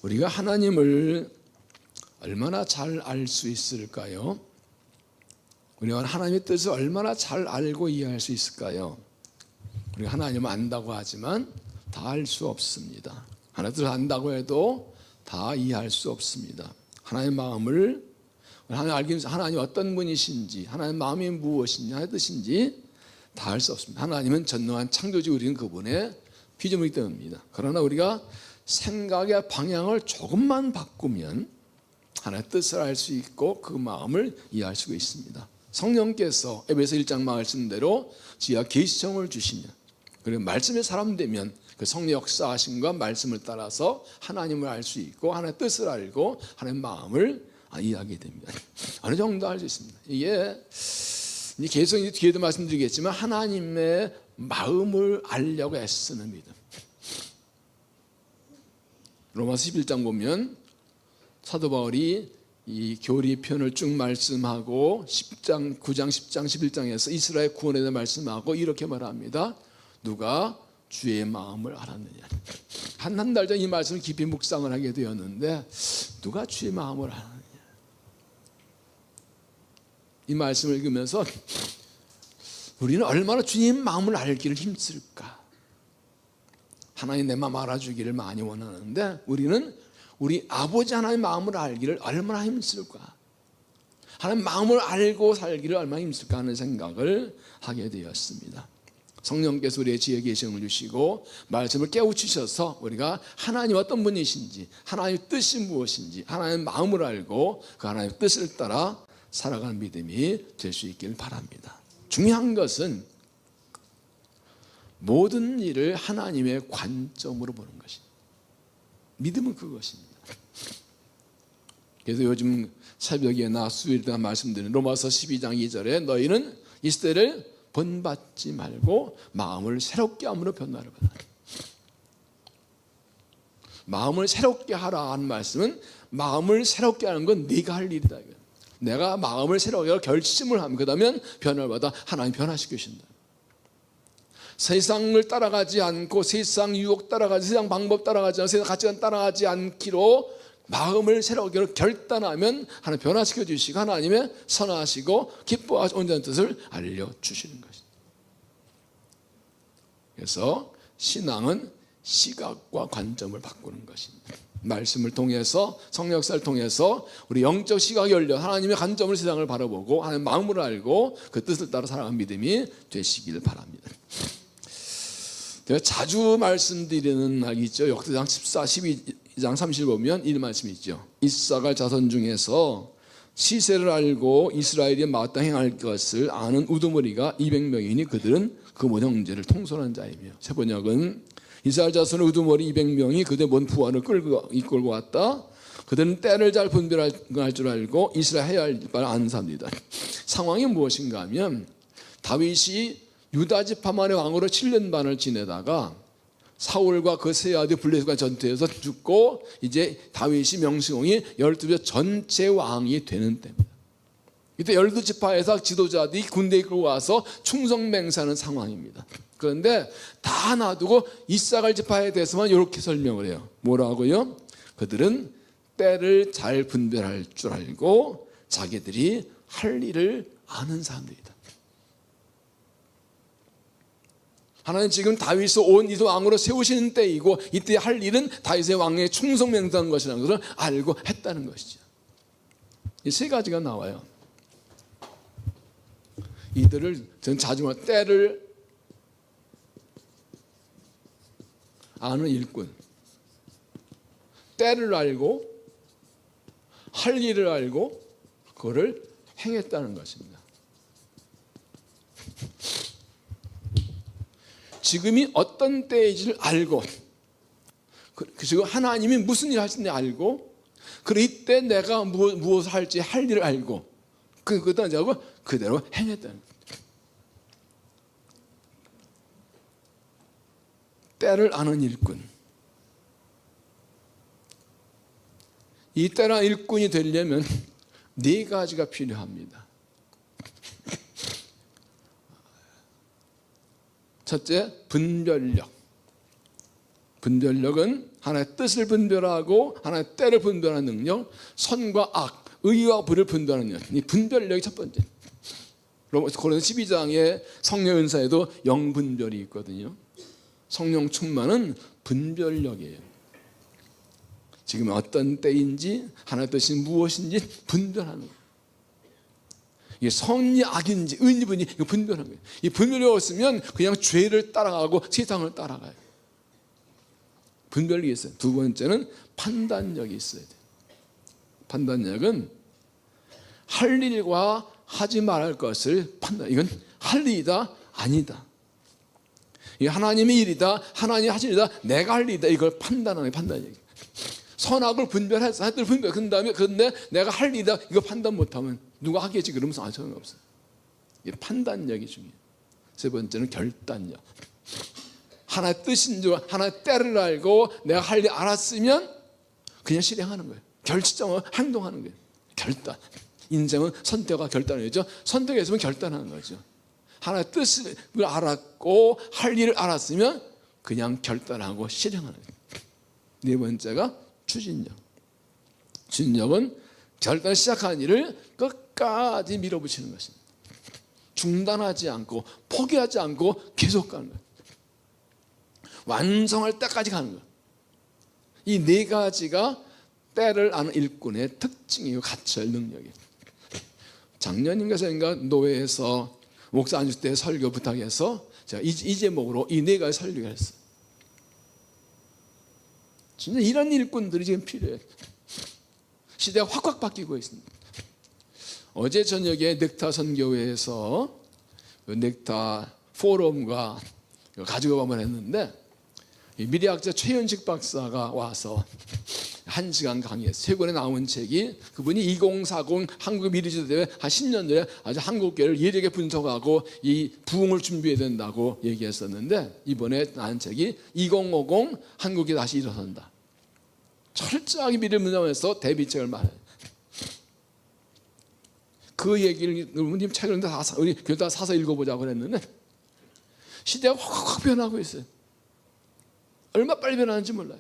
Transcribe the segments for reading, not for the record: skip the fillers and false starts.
우리가 하나님을 얼마나 잘 알 수 있을까요? 우리가 하나님의 뜻을 얼마나 잘 알고 이해할 수 있을까요? 우리가 하나님을 안다고 하지만 다 알 수 없습니다. 하나님의 뜻을 안다고 해도 다 이해할 수 없습니다. 하나님의 마음을 하나님 알기 위해서 하나님 어떤 분이신지, 하나님의 마음이 무엇인지, 하나님의 뜻인지 다 알 수 없습니다. 하나님은 전능한 창조주, 우리는 그분의 피조물이기 때문입니다. 그러나 우리가 생각의 방향을 조금만 바꾸면 하나님의 뜻을 알 수 있고 그 마음을 이해할 수가 있습니다. 성령께서 에베소 1장 말씀대로 지하 계시성을 주시면, 그리고 말씀의 사람 되면 그 성령 역사하심과 말씀을 따라서 하나님을 알 수 있고 하나님의 뜻을 알고 하나님의 마음을 이해하게 됩니다. 어느 정도 알 수 있습니다. 이게 계속 뒤에도 말씀드리겠지만 하나님의 마음을 알려고 애쓰는 믿음. 로마서 11장 보면 사도 바울이 이 교리편을 쭉 말씀하고 10장, 9장, 10장, 11장에서 이스라엘 구원에 대해 말씀하고 이렇게 말합니다. 누가 주의 마음을 알았느냐. 한 달 전 이 말씀을 깊이 묵상을 하게 되었는데 누가 주의 마음을 알았느냐. 이 말씀을 읽으면서 우리는 얼마나 주님 마음을 알기를 힘쓸까. 하나님 내 마음 알아주기를 많이 원하는데 우리는 우리 아버지 하나님의 마음을 알기를 얼마나 힘쓸까. 하나님 마음을 알고 살기를 얼마나 힘쓸까 하는 생각을 하게 되었습니다. 성령께서 우리의 지혜 계시를 주시고 말씀을 깨우치셔서 우리가 하나님 어떤 분이신지, 하나님의 뜻이 무엇인지, 하나님의 마음을 알고 그 하나님의 뜻을 따라 살아가는 믿음이 될 수 있기를 바랍니다. 중요한 것은 모든 일을 하나님의 관점으로 보는 것입니다. 믿음은 그것입니다. 그래서 요즘 새벽에나 수요일에 말씀드리는 로마서 12장 2절에 너희는 이 시대를 본받지 말고 마음을 새롭게 함으로 변화를 받아라. 마음을 새롭게 하라 하는 말씀은 마음을 새롭게 하는 건 네가 할 일이다. 내가 마음을 새롭게 결심을 하면 그러면 변화를 받아 하나님 변화시켜 주신다. 세상을 따라가지 않고 세상 유혹 따라가지, 세상 방법 따라가지 않고 세상 가치관 따라가지 않기로 마음을 새롭게 결단하면 하나님 변화시켜 주시고 하나님의 선하시고 기뻐하시고 온전한 뜻을 알려주시는 것입니다. 그래서 신앙은 시각과 관점을 바꾸는 것입니다. 말씀을 통해서 성령 역사를 통해서 우리 영적 시각이 열려 하나님의 관점으로 세상을 바라보고 하나님의 마음을 알고 그 뜻을 따라 살아가는 믿음이 되시기를 바랍니다. 제가 자주 말씀드리는 말이 있죠. 역대상 14, 12장 30절 보면 이 말씀이 있죠. 이사갈 자손 중에서 시세를 알고 이스라엘이 마땅히 행할 것을 아는 우두머리가 200명이니 그들은 그 모든 형제를 통솔한 자이며. 세 번역은 이스라엘 자손의 우두머리 200명이 그들의 먼 부하를 이끌고 왔다. 그들은 때를 잘 분별할 줄 알고 이스라엘 해야 할 바를 아는 사람들이다. 상황이 무엇인가 하면 다윗이 유다 지파만의 왕으로 7년 반을 지내다가 사울과 그 세 아들 블레셋과 전투에서 죽고 이제 다윗이 명승홍이 12조 전체 왕이 되는 때입니다. 이때 12지파에서 지도자들이 군대 이끌고 와서 충성맹세하는 상황입니다. 그런데 다 놔두고 이사갈 지파에 대해서만 이렇게 설명을 해요. 뭐라고요? 그들은 때를 잘 분별할 줄 알고 자기들이 할 일을 아는 사람들이다. 하나님 지금 다윗을 온 이스라엘 왕으로 세우시는 때이고 이때 할 일은 다윗의 왕에 충성맹세하는 것이라는 것을 알고 했다는 것이죠. 이 세 가지가 나와요. 이들을 저는 자주 말하는 때를 아는 일꾼, 때를 알고 할 일을 알고 그거를 행했다는 것입니다. 지금이 어떤 때인지를 알고 그리고 하나님이 무슨 일을 하시는지 알고 그리고 이때 내가 무엇을 할지 할 일을 알고 그것도 하고 그대로 행했다는 거예요. 때를 아는 일꾼. 이 때를 아는 일꾼이 되려면 네 가지가 필요합니다. 첫째, 분별력. 분별력은 하나의 뜻을 분별하고 하나의 때를 분별하는 능력, 선과 악, 의와 불을 분별하는 능력. 이 분별력이 첫 번째. 고린도서 12장에 성령 은사에도 영분별이 있거든요. 성령 충만은 분별력이에요. 지금 어떤 때인지 하나의 뜻이 무엇인지 분별하는 거예요. 이게 선이 악인지 의인지 분이 이거 분별하는 거예요. 이 분별이 없으면 그냥 죄를 따라가고 세상을 따라가요. 분별력이 있어요. 두 번째는 판단력이 있어야 돼요. 판단력은 할 일과 하지 말할 것을 판단. 이건 할 일이다 아니다. 이 하나님의 일이다, 하나님이 하신 일이다, 내가 할 일이다. 이걸 판단하는 판단력이. 선악을 분별해서 하여튼 분별. 그런데 내가 할 일이다. 이거 판단 못하면 누가 하겠지 그러면서 소용없어요. 이 판단력이 중요해요. 세 번째는 결단력. 하나의 뜻인 줄, 하나의 때를 알고 내가 할 일 알았으면 그냥 실행하는 거예요. 결정을 행동하는 거예요. 결단. 인생은 선택과 결단이죠. 선택했으면 결단하는 거죠. 하나의 뜻을 알았고 할 일을 알았으면 그냥 결단하고 실행하는 거예요. 네 번째가 추진력. 추진력은 결단 시작한 일을 끝까지 밀어붙이는 것입니다. 중단하지 않고 포기하지 않고 계속 가는 거예요. 완성할 때까지 가는 거예요. 이 네 가지가 때를 아는 일꾼의 특징이고 갖춰야 할 능력이에요. 작년인가 노회에서 목사 앉을 때 설교 부탁해서 제가 이 제목으로 이 네 가지 설교를 했어요. 진짜 이런 일꾼들이 지금 필요해요. 시대가 확 바뀌고 있습니다. 어제 저녁에 넥타 선교회에서 넥타 포럼과 가지고 가면 했는데 미래학자 최현식 박사가 와서 1시간 강의했어요. 최근에 나온 책이 그분이 2040 한국 미래지도 대회 한 10년 전에 아주 한국계를 예리하게 분석하고 이 부흥을 준비해야 된다고 얘기했었는데 이번에 나온 책이 2050 한국이 다시 일어선다. 철저하게 미래를 분석해서 대비책을 말해요. 그 얘기를 님 책을 우리 교회 다 사서 읽어보자고 그랬는데 시대가 확 변하고 있어요. 얼마 빨리 변하는지 몰라요.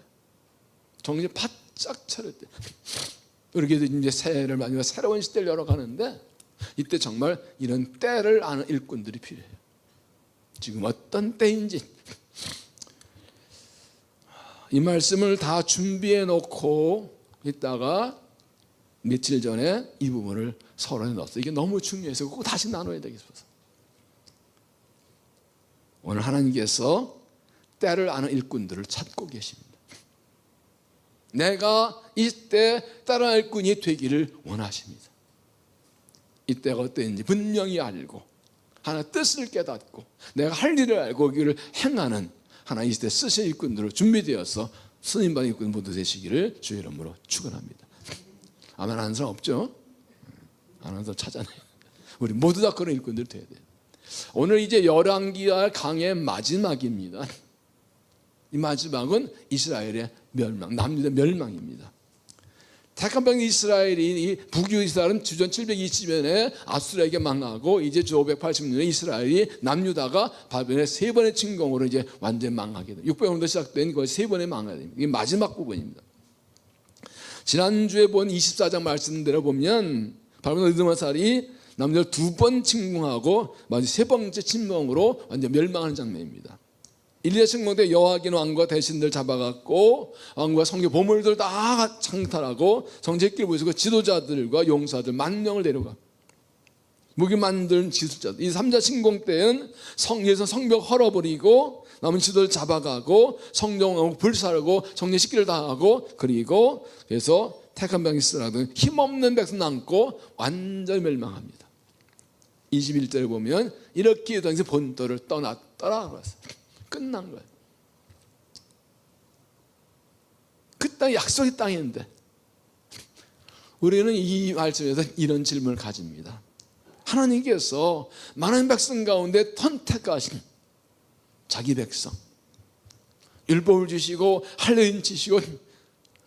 정신 바짝 차릴 때. 그렇게 이제 새해를 맞이하며 새로운 시대를 열어가는데 이때 정말 이런 때를 아는 일꾼들이 필요해요. 지금 어떤 때인지 이 말씀을 다 준비해 놓고 있다가 며칠 전에 이 부분을 서론에 넣었어요. 이게 너무 중요해서 꼭 다시 나눠야 되겠어서 오늘 하나님께서 때를 아는 일꾼들을 찾고 계십니다. 내가 이때 때를 아는 일꾼이 되기를 원하십니다. 이때가 어땠는지 분명히 알고 하나 뜻을 깨닫고 내가 할 일을 알고 그를 행하는 하나 이때 쓰실 일꾼들로 준비되어서 쓰임받은 일꾼 모두 되시기를 주의 이름으로 축원합니다. 아멘 하는 사람 없죠? 안 하는 사람 찾아내요. 우리 모두 다 그런 일꾼들 돼야 돼요. 오늘 이제 열왕기하 강의 마지막입니다. 이 마지막은 이스라엘의 멸망, 남유다 멸망입니다. 택한 병 이스라엘이 이 북유 이스라엘은 주전 720년에 아수르에게 망하고 이제 주 580년에 이스라엘이 남유다가 바벨론의 세 번의 침공으로 이제 완전히 망하게 됩니다. 600년도 시작된 거의 세 번의 망하게 됩니다. 이게 마지막 부분입니다. 지난주에 본 24장 말씀대로 보면 바벨론 느부갓네살이 남유다를 두 번 침공하고 마지막 세 번째 침공으로 완전 멸망하는 장면입니다. 1년 침공 때 여호와긴 왕과 대신들 잡아갔고 왕과 성교 보물들 다 창탈하고 정제길 보시고 지도자들과 용사들 10,000명을 데려가 무기 만든 지도자들. 이 3자 침공 때는 성에서 성벽 헐어버리고 남은 지도를 잡아가고 성령하고 불사르고 성례식기를 다 하고 그리고 그래서 택한 병 이스라엘은 힘없는 백성 남고 완전히 멸망합니다. 21절에 보면 이렇게 당시 본토를 떠났더라 그랬어요. 끝난 거예요. 그 땅이 약속의 땅인데 우리는 이 말씀에서 이런 질문을 가집니다. 하나님께서 많은 백성 가운데 선택하신 자기 백성 율법을 주시고 할례를 주시고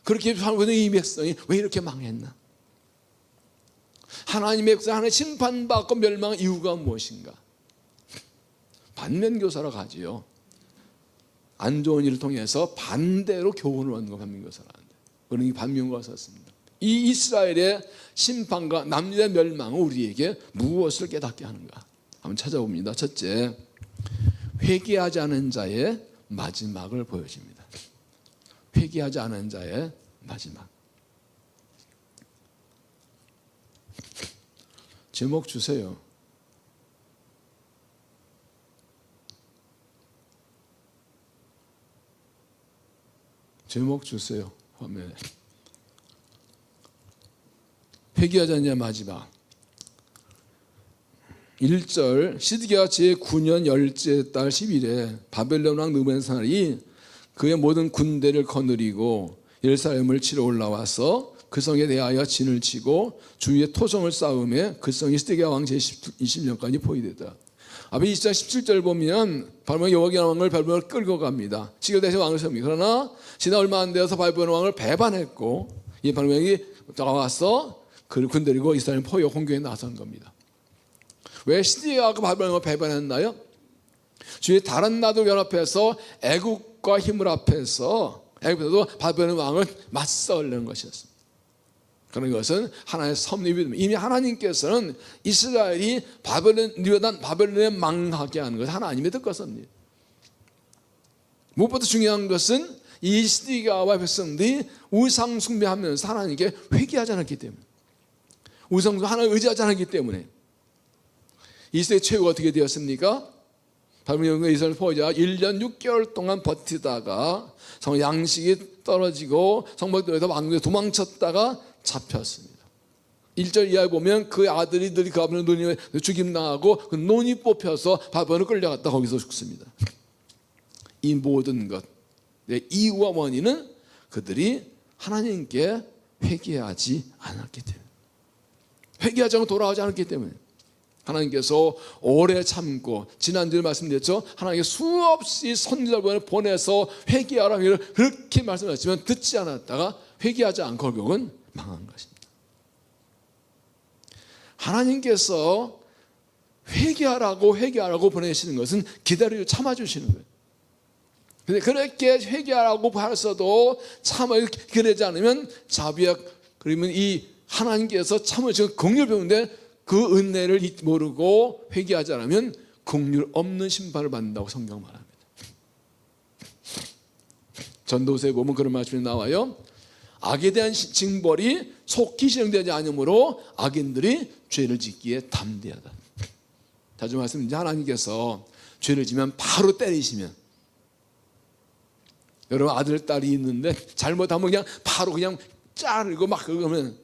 그렇게 살고 있는 이 백성이 왜 이렇게 망했나? 하나님의 백성 하나님 심판받고 멸망한 이유가 무엇인가? 반면교사로 가지요. 안 좋은 일을 통해서 반대로 교훈을 얻는 거 반민과사를 하는데, 그런 게 반민과사였습니다. 이 이스라엘의 심판과 남유다의 멸망은 우리에게 무엇을 깨닫게 하는가 한번 찾아봅니다. 첫째, 회개하지 않은 자의 마지막을 보여줍니다. 회개하지 않은 자의 마지막. 제목 주세요. 제목 주세요. 화면에. 회개하지 않은 자의 마지막. 1절, 시드기야 제9년 열째 달 10일에 바벨론 왕 느부갓네살이 그의 모든 군대를 거느리고 예루살렘을 치러 올라와서 그 성에 대하여 진을 치고 주위에 토성을 쌓음에 그 성이 시드기야 왕 제20년까지 포위되다. 앞에 20장 17절 보면 바벨론 여호와기람 왕을 바벨론을 끌고 갑니다. 시결대에서 왕을 세웁니다. 그러나 지나 얼마 안 되어서 바벨론 왕을 배반했고 이 바벨론 왕이 나와서 그를 군대리고 이스라엘 포위 공격에 나선 겁니다. 왜 시드기야가 바벨론을 배반했나요? 주위에 다른 나라들 연합해서 애국과 힘을 합해서 애국에서도 바벨론 왕을 맞서려는 것이었습니다. 그런 것은 하나님의 섭리입니다. 이미 하나님께서는 이스라엘이 바벨론에 망하게 하는 것은 하나님의 뜻과섭니다. 무엇보다 중요한 것은 이 시드기야와 백성들이 우상 숭배하면서 하나님께 회개하지 않았기 때문에, 우상 숭배 하나님을 의지하지 않았기 때문에 이스라엘 최후가 어떻게 되었습니까? 바벨론 이스라엘 포위자 1년 6개월 동안 버티다가 양식이 떨어지고 성벽에서 왕국에 도망쳤다가 잡혔습니다. 1절 이하에 보면 그 아들이 그 바벨론 논이 죽임당하고 그 논이 뽑혀서 바벨론을 끌려갔다 거기서 죽습니다. 이 모든 것의 이유와 원인은 그들이 하나님께 회개하지 않았기 때문에, 회개하지 않고 돌아오지 않았기 때문에. 하나님께서 오래 참고, 지난주에 말씀드렸죠, 하나님께 수없이 선지자를 보내서 회개하라 그렇게 말씀하셨지만 듣지 않았다가 회개하지 않고 결국은 망한 것입니다. 하나님께서 회개하라고 보내시는 것은 기다리고 참아주시는 거예요. 근데 그렇게 회개하라고 하셔도 기다리지 않으면 자비와, 그러면 이 하나님께서 참으시는 긍휼을 배우는데 그 은혜를 모르고 회개하지 않으면 긍휼 없는 심판을 받는다고 성경 말합니다. 전도서에 보면 그런 말씀이 나와요. 악에 대한 징벌이 속히 실행되지 않으므로 악인들이 죄를 짓기에 담대하다. 자주 말씀드리죠. 하나님께서 죄를 지면 바로 때리시면, 여러분 아들 딸이 있는데 잘못하면 그냥 바로 그냥 자르고 막 그러면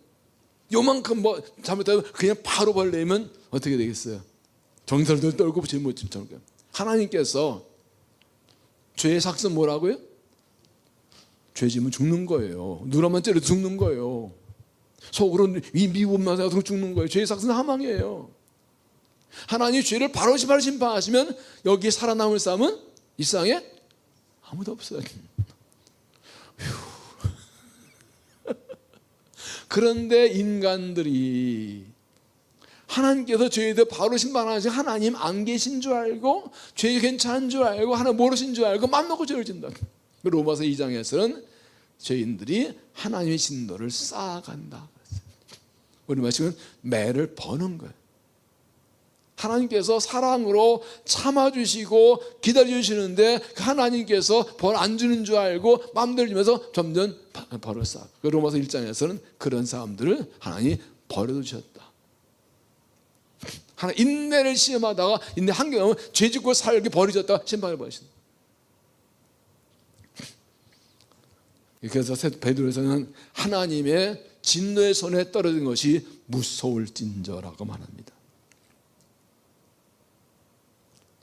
요만큼 뭐 잘못하면 그냥 바로 벌내면 어떻게 되겠어요? 정살도 떨고 죄 못 짓잖아요. 하나님께서 죄의 삭은 뭐라고요? 죄 지면 죽는 거예요. 누라만 째려도 죽는 거예요. 속으로 미움만 해도 죽는 거예요. 죄의 삭은 사망이에요. 하나님이 죄를 바로 심판하시면 여기 살아남을 사람은 이 세상에 아무도 없어요. 그런데 인간들이 하나님께서 죄에 대해 바로 심판하시고 하나님 안 계신 줄 알고, 죄 괜찮은 줄 알고, 하나님 모르신 줄 알고 맘 놓고 죄를 진다. 로마서 2장에서는 죄인들이 하나님의 진노를 쌓아간다. 우리 말씀은 매를 버는 거예요. 하나님께서 사랑으로 참아주시고 기다려주시는데 하나님께서 벌 안 주는 줄 알고 마음대로 주면서 점점 벌을 쌓아. 로마서 1장에서는 그런 사람들을 하나님이 버려도 주셨다. 하나님 인내를 시험하다가 인내 한계가 오면 죄 짓고 살게 버리셨다가 심판을 받으신다. 그래서 베드로에서는 하나님의 진노의 손에 떨어진 것이 무서울진저라고 말합니다.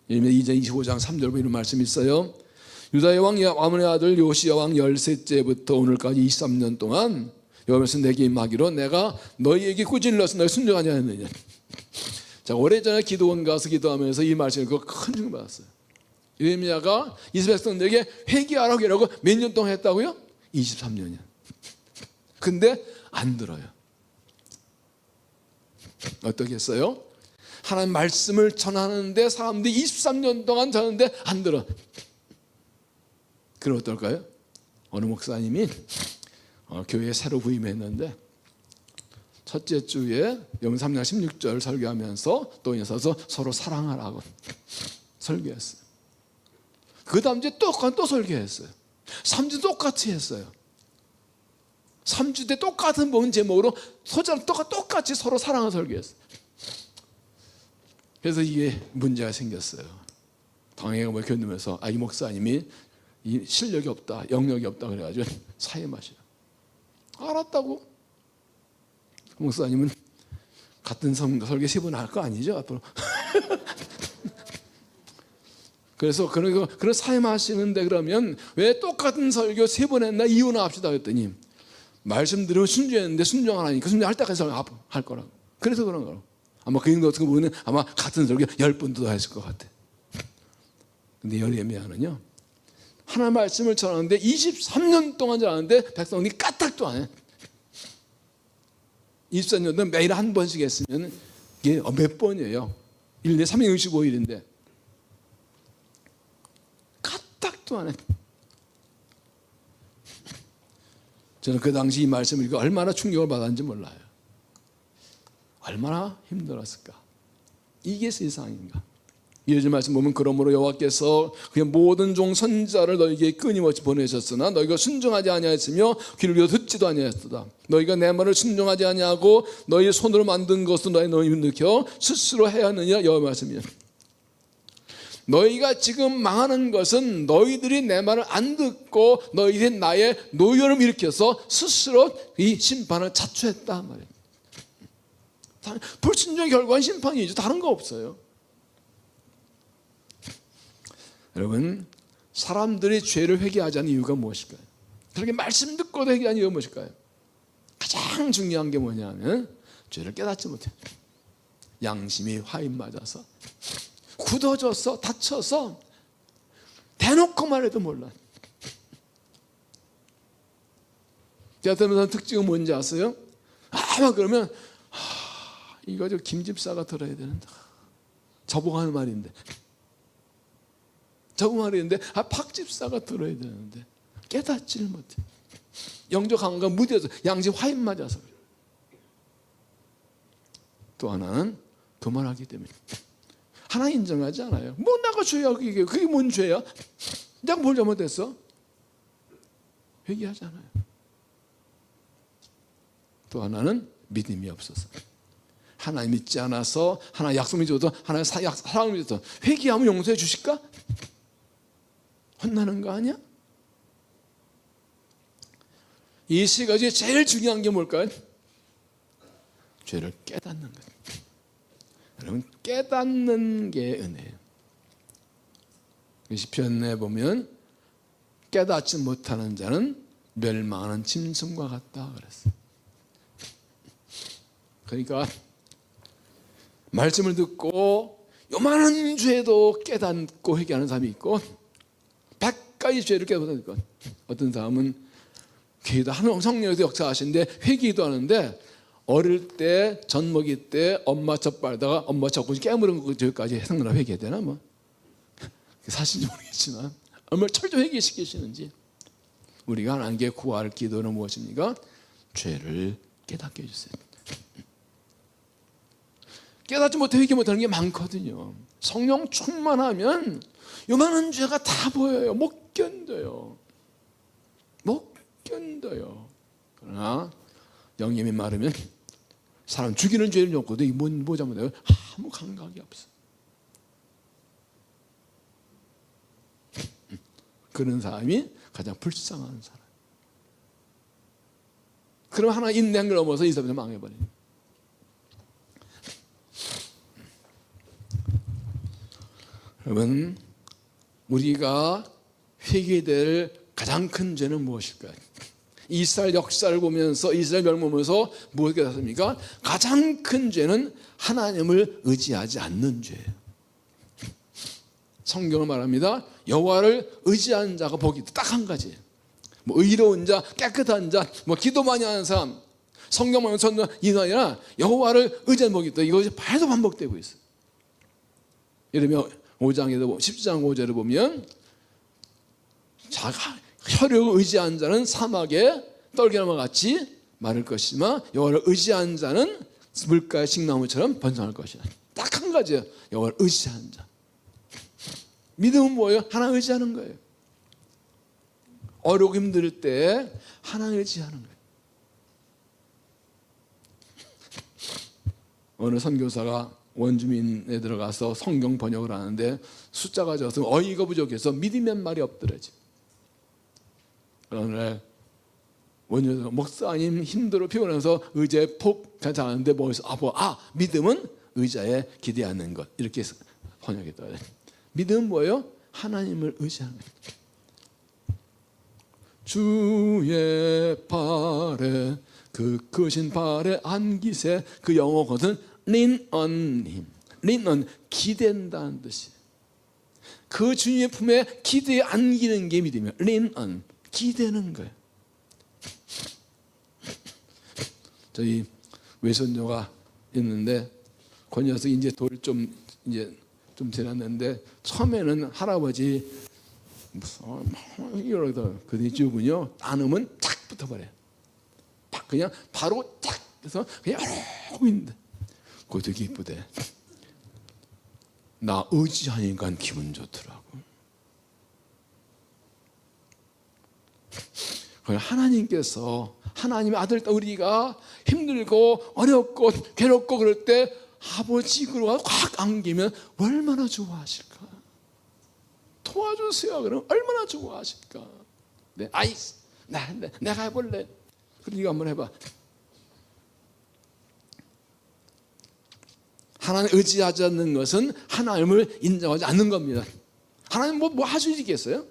예레미야 2장 25장 3절 이런 말씀이 있어요. 유다의 왕 아몬의 아들 요시야 왕 13째부터 오늘까지 23년 동안 여호와께서 내게 임하기로 내가 너희에게 꾸짖을러서 너희 순종하지 않느냐. 자, 오래전에 기도원 가서 기도하면서 이 말씀을 큰 충을 받았어요. 예레미야가 이스라엘 백성들에게 회개하라고 하라고 몇 년 동안 했다고요? 23년이요. 근데 안 들어요. 어떻게 했어요? 하나님 말씀을 전하는데 사람들이 23년 동안 전하는데 안 들어. 그럼 어떨까요? 어느 목사님이 교회에 새로 부임했는데 첫째 주에 영 3장 16절 설교하면서 또 일어서서 서로 사랑하라고 설교했어요. 그 다음 주에 또 설교했어요. 3주 똑같이 했어요. 3주 때 똑같은 본 제목으로 소자랑 똑같이 서로 사랑을 설교했어요. 그래서 이게 문제가 생겼어요. 당회가 뭐 견디면서 이 목사님이 이 실력이 없다, 영역이 없다 그래가지고 사임하시라. 알았다고. 목사님은 같은 설교 3번 할 거 아니죠 앞으로. 그래서 그런 사임하시는데 그러면 왜 똑같은 설교 3번 했나 이유나 합시다 그랬더니 말씀드리면 순종했는데 순종 안 하니까 순종할 때까지 할 거라고. 그래서 그런 거라고. 아마 그 정도 어떻게 보면 아마 같은 설교 10번도 더 했을 것 같아. 근데 여레미야는요 하나님 말씀을 전하는데 23년 동안 전하는데 백성들이 까딱도 안 해. 23년도 매일 한 번씩 했으면 이게 몇 번이에요? 1년에 365일인데 까딱도 안 해. 저는 그 당시 이 말씀을 읽고 얼마나 충격을 받았는지 몰라요. 얼마나 힘들었을까. 이게 세상인가. 예전 말씀 보면 그러므로 여호와께서 그의 모든 종 선지자를 너희에게 끊임없이 보내셨으나 너희가 순종하지 아니하였으며 귀를 기울여 듣지도 아니하였도다. 너희가 내 말을 순종하지 아니하고 너희 손으로 만든 것도 너희 느껴 스스로 해야 하느냐 여호와 말씀이야. 너희가 지금 망하는 것은 너희들이 내 말을 안 듣고 너희들이 나의 노여움을 일으켜서 스스로 이 심판을 자초했다 말이에요. 불순종의 결과는 심판이죠. 다른 거 없어요. 여러분, 사람들이 죄를 회개하지 않는 이유가 무엇일까요? 그렇게 말씀 듣고도 회개하는 이유가 무엇일까요? 가장 중요한 게 뭐냐면 죄를 깨닫지 못해. 양심이 화인 맞아서 굳어져서 다쳐서 대놓고 말해도 몰라. 제가 들으면서 특징은 뭔지 아세요? 아마 그러면 이거 저 김집사가 들어야 되는데 저보고 하는 말인데 저거 말인데 팍집사가 들어야 되는데 깨닫지를 못해. 영적 감각가 무뎌서 양심 화인 맞아서. 또 하나는 그만하기 때문에 하나 인정하지 않아요. 뭐 내가 죄야 그게 뭔 죄야? 내가 뭘 잘못했어? 회개하지 않아요. 또 하나는 믿음이 없어서. 하나님 믿지 않아서 하나 약속 믿어도 하나 사랑을 믿어도 회개하면 용서해 주실까? 혼나는 거 아니야? 이 세 가지 제일 중요한 게 뭘까요? 죄를 깨닫는 것. 여러분 깨닫는 게 은혜예요. 시편에 보면 깨닫지 못하는 자는 멸망하는 짐승과 같다 그랬어요. 그러니까 말씀을 듣고 요만한 죄도 깨닫고 회개하는 사람이 있고 100가지 죄를 깨닫는 것. 어떤 사람은 교회도 하나님 성령에서 역사하시는데 회개도 하는데 어릴 때 젖먹이 때 엄마 젖 빨다가 엄마 젖구멍 깨물은 것까지 생각나 회개해야 되나 뭐 사실인지 모르겠지만 얼마나 철저히 회개시키시는지. 우리가 하나님께 구할 기도는 무엇입니까? 죄를 깨닫게 해주세요. 깨닫지 못해 회개 못하는 게 많거든요. 성령 충만하면 요만한 죄가 다 보여요. 못 견뎌요. 못 견뎌요. 그러나 영님이 말하면 사람 죽이는 죄를 줬거든. 이게 뭐 잘못해요? 아무 감각이 없어. 그런 사람이 가장 불쌍한 사람. 그럼 하나 인내를 넘어서 이 사람이 망해버려요. 여러분, 우리가 회개될 가장 큰 죄는 무엇일까요? 이스라엘 역사를 보면서 이스라엘 멸망하면서 무엇을 깨닫습니까? 가장 큰 죄는 하나님을 의지하지 않는 죄예요. 성경은 말합니다. 여호와를 의지하는 자가 복이 있다. 딱 한 가지예요. 뭐 의로운 자, 깨끗한 자, 뭐 기도 많이 하는 사람, 성경만 전도 이가 아니라 여호와를 의지하는 복이 있다. 이것이 계속 반복되고 있어요. 예를 들면 5장에도 10장 5절을 보면 혈육을 의지한 자는 사막의 떨기나무와 같이 마를 것이지만 여호와를 의지한 자는 물가의 싱나무처럼 번성할 것이다. 딱 한 가지예요. 여호와를 의지한 자. 믿음은 뭐예요? 하나님 의지하는 거예요. 어렵고 힘들 때 하나님 의지하는 거예요. 어느 선교사가 원주민에 들어가서 성경 번역을 하는데 숫자가 적어서 어이가 부족해서 믿음이 한 말이 없더래죠. 그러나 원주민 목사님 힘들어 피곤해서 의자에 폭 자는데 믿음은 의자에 기대하는 것, 이렇게 번역했더래요. 믿음은 뭐예요? 하나님을 의지하는 거예요. 주의 발에 그 크신 발에 안기세. 그 영어 것은 lean on him. lean on, 기댄다는 뜻이에요. 그 주님의 품에 기대에 안기는 게 믿음이에요. lean on, 기대는 거예요. 저희 외손녀가 있는데 그 녀석이 이제 돌 좀 지났는데 처음에는 할아버지 이러더라고요. 그러더니 지금은요 안으면 탁 붙어버려요. 그냥 바로 탁 해서 그냥 하고 있는데 그거 되게 이쁘대. 나 의지하니까 기분 좋더라고. 하나님께서 하나님의 아들 우리가 힘들고 어렵고 괴롭고 그럴 때 아버지 그로 확 안기면 얼마나 좋아하실까. 도와주세요. 그러면 얼마나 좋아하실까. 네, 내가 해볼래. 그럼 이거 한번 해봐. 하나님 의지하지 않는 것은 하나님을 인정하지 않는 겁니다. 하나님 뭐 하시겠어요?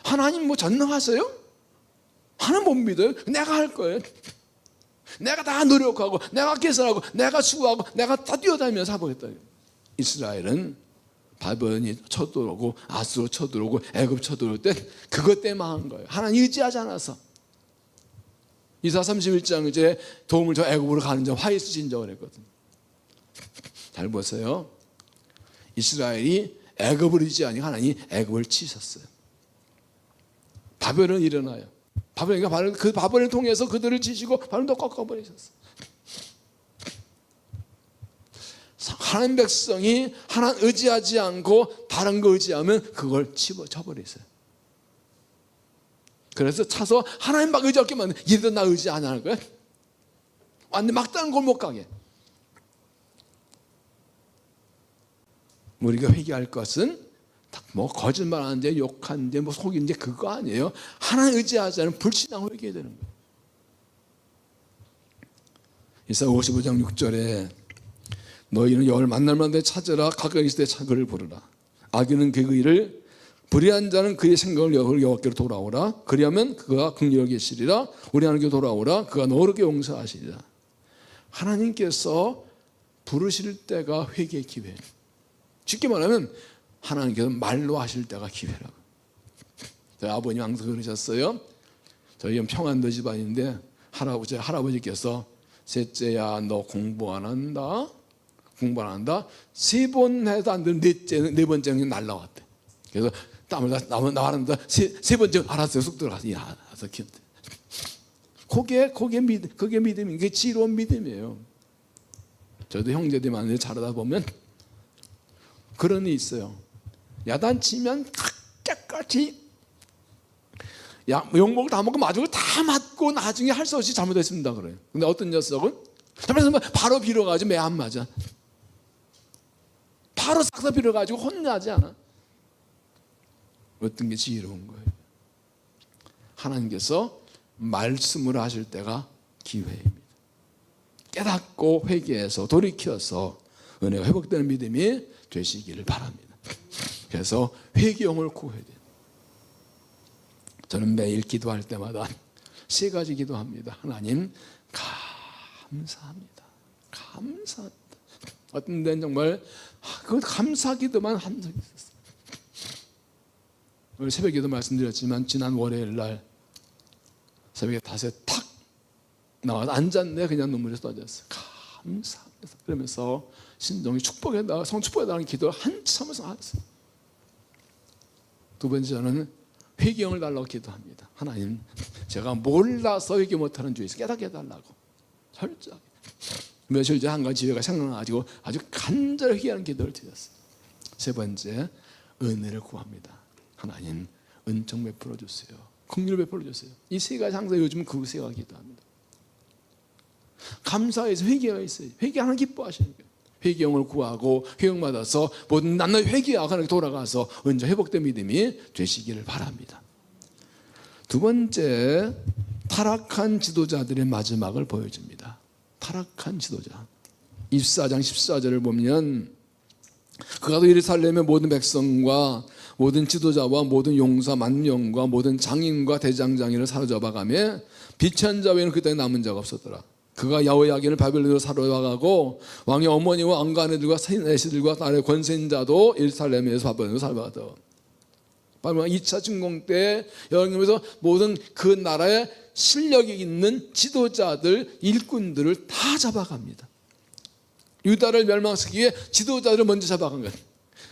하나님 뭐 전능하세요? 하나님 못 믿어요? 내가 할 거예요. 내가 다 노력하고 내가 계산하고 내가 수고하고 내가 다 뛰어다니면서 해보겠다. 이스라엘은 바벨론이 쳐들어오고 아수로 쳐들어오고 애굽 쳐들어올 때 그것 때문에 망한 거예요. 하나님 의지하지 않아서. 이사 31장 이제 도움을 저 애굽으로 가는 자 화이스 진정을 했거든요. 잘 보세요. 이스라엘이 애굽을 의지하니 하나님이 애굽을 치셨어요. 바벨론이 일어나요. 그 바벨론을 통해서 그들을 치시고 바벨론도 꺾어버리셨어요. 하나님 백성이 하나님 의지하지 않고 다른 거 의지하면 그걸 쳐버리세요. 그래서 차서 하나님 막 의지할 게 많은데 얘들 나 의지 안 하는 거야? 완전 막다른 골목 가게. 우리가 회개할 것은 뭐 거짓말하는데 욕하는데 뭐 속이는데 그거 아니에요. 하나님 의지하지 않으면 불신앙을 회개해야 되는 거예요. 이사야 55장 6절에 너희는 여호와를 만날 만데 찾으라. 가까이 있을 때 그를 부르라. 악인은 그 일을 불의한 자는 그의 생각을 여호와께로 돌아오라. 그리하면 그가 긍휼히 계시리라. 우리 하나님께 돌아오라. 그가 너를 용서하시리라. 하나님께서 부르실 때가 회개의 기회예요. 쉽게 말하면 하나님께서 말로 하실 때가 기회라고. 저희 아버님 항상 그러셨어요. 저희 평안도 집안인데 할아버지께서 셋째야 너 공부 안 한다. 공부 안 한다. 3번 해도 안 되면 네 번째는 날라왔대. 그래서 땀을 나왔는데 세 번째 알았어요. 쑥 들어가서 알아서 키웠대. 그게 믿음이, 그게 지혜로운 믿음이에요. 저도 형제들이 많은데 자라다 보면 그런 일이 있어요. 야단치면 깨끗이 욕먹을 다 먹고 마중을 다 맞고 나중에 할 수 없이 잘못했습니다 그래요. 근데 어떤 녀석은 잘못했으면 바로 빌어가지고 매 안 맞아. 바로 싹다 빌어가지고 혼나지 않아. 어떤 게 지혜로운 거예요. 하나님께서 말씀으로 하실 때가 기회입니다. 깨닫고 회개해서 돌이켜서 은혜가 회복되는 믿음이 되시기를 바랍니다. 그래서 회개용을 구해야 돼요. 저는 매일 기도할 때마다 3가지 기도합니다. 하나님 감사합니다. 감사합니다. 어떤 데는 정말 그 감사 기도만 한 적이 있었어요. 오늘 새벽 기도 말씀드렸지만 지난 월요일 날 새벽에 5에 탁 나와서 앉았는데 그냥 눈물이 쏟아졌어요. 감사합니다. 그러면서 신동이 성축복에 달하는 기도를 한참을 했어요. 두 번째는 회개형을 달라고 기도합니다. 하나님, 제가 몰라서 회개 못하는 주에 깨닫게 해달라고 철저하게. 며칠 전에 한 가지 지혜가 생각나가지고 아주 간절히 회개하는 기도를 드렸어요. 세 번째, 은혜를 구합니다. 하나님, 은총 베풀어 주세요. 긍휼을 베풀어 주세요. 이 세 가지 항상 요즘 그 세 가지 기도합니다. 감사해서 회개가 있어요. 회개하는 기뻐하시는 거예요. 회개형을 구하고 회개형 받아서 모든 남날 회개하고 하나님께 돌아가서 은총 회복된 믿음이 되시기를 바랍니다. 두 번째, 타락한 지도자들의 마지막을 보여줍니다. 타락한 지도자. 24장 14절을 보면 그가 또 예루살렘의 모든 백성과 모든 지도자와 모든 용사 만명과 모든 장인과 대장장이를 사로잡아가며 비천한 자 외에는 그 땅에 남은 자가 없었더라. 그가 여호야긴을 바벨론으로 사로잡아가고 왕의 어머니와 왕과 아내들과 내시들과 딸의 권세인자도 예루살렘에서 바벨론으로 사로잡았다. 바벨론 2차 침공 때 여호야김에서 모든 그 나라에 실력이 있는 지도자들, 일꾼들을 다 잡아갑니다. 유다를 멸망시키기 위해 지도자들을 먼저 잡아간 거예요.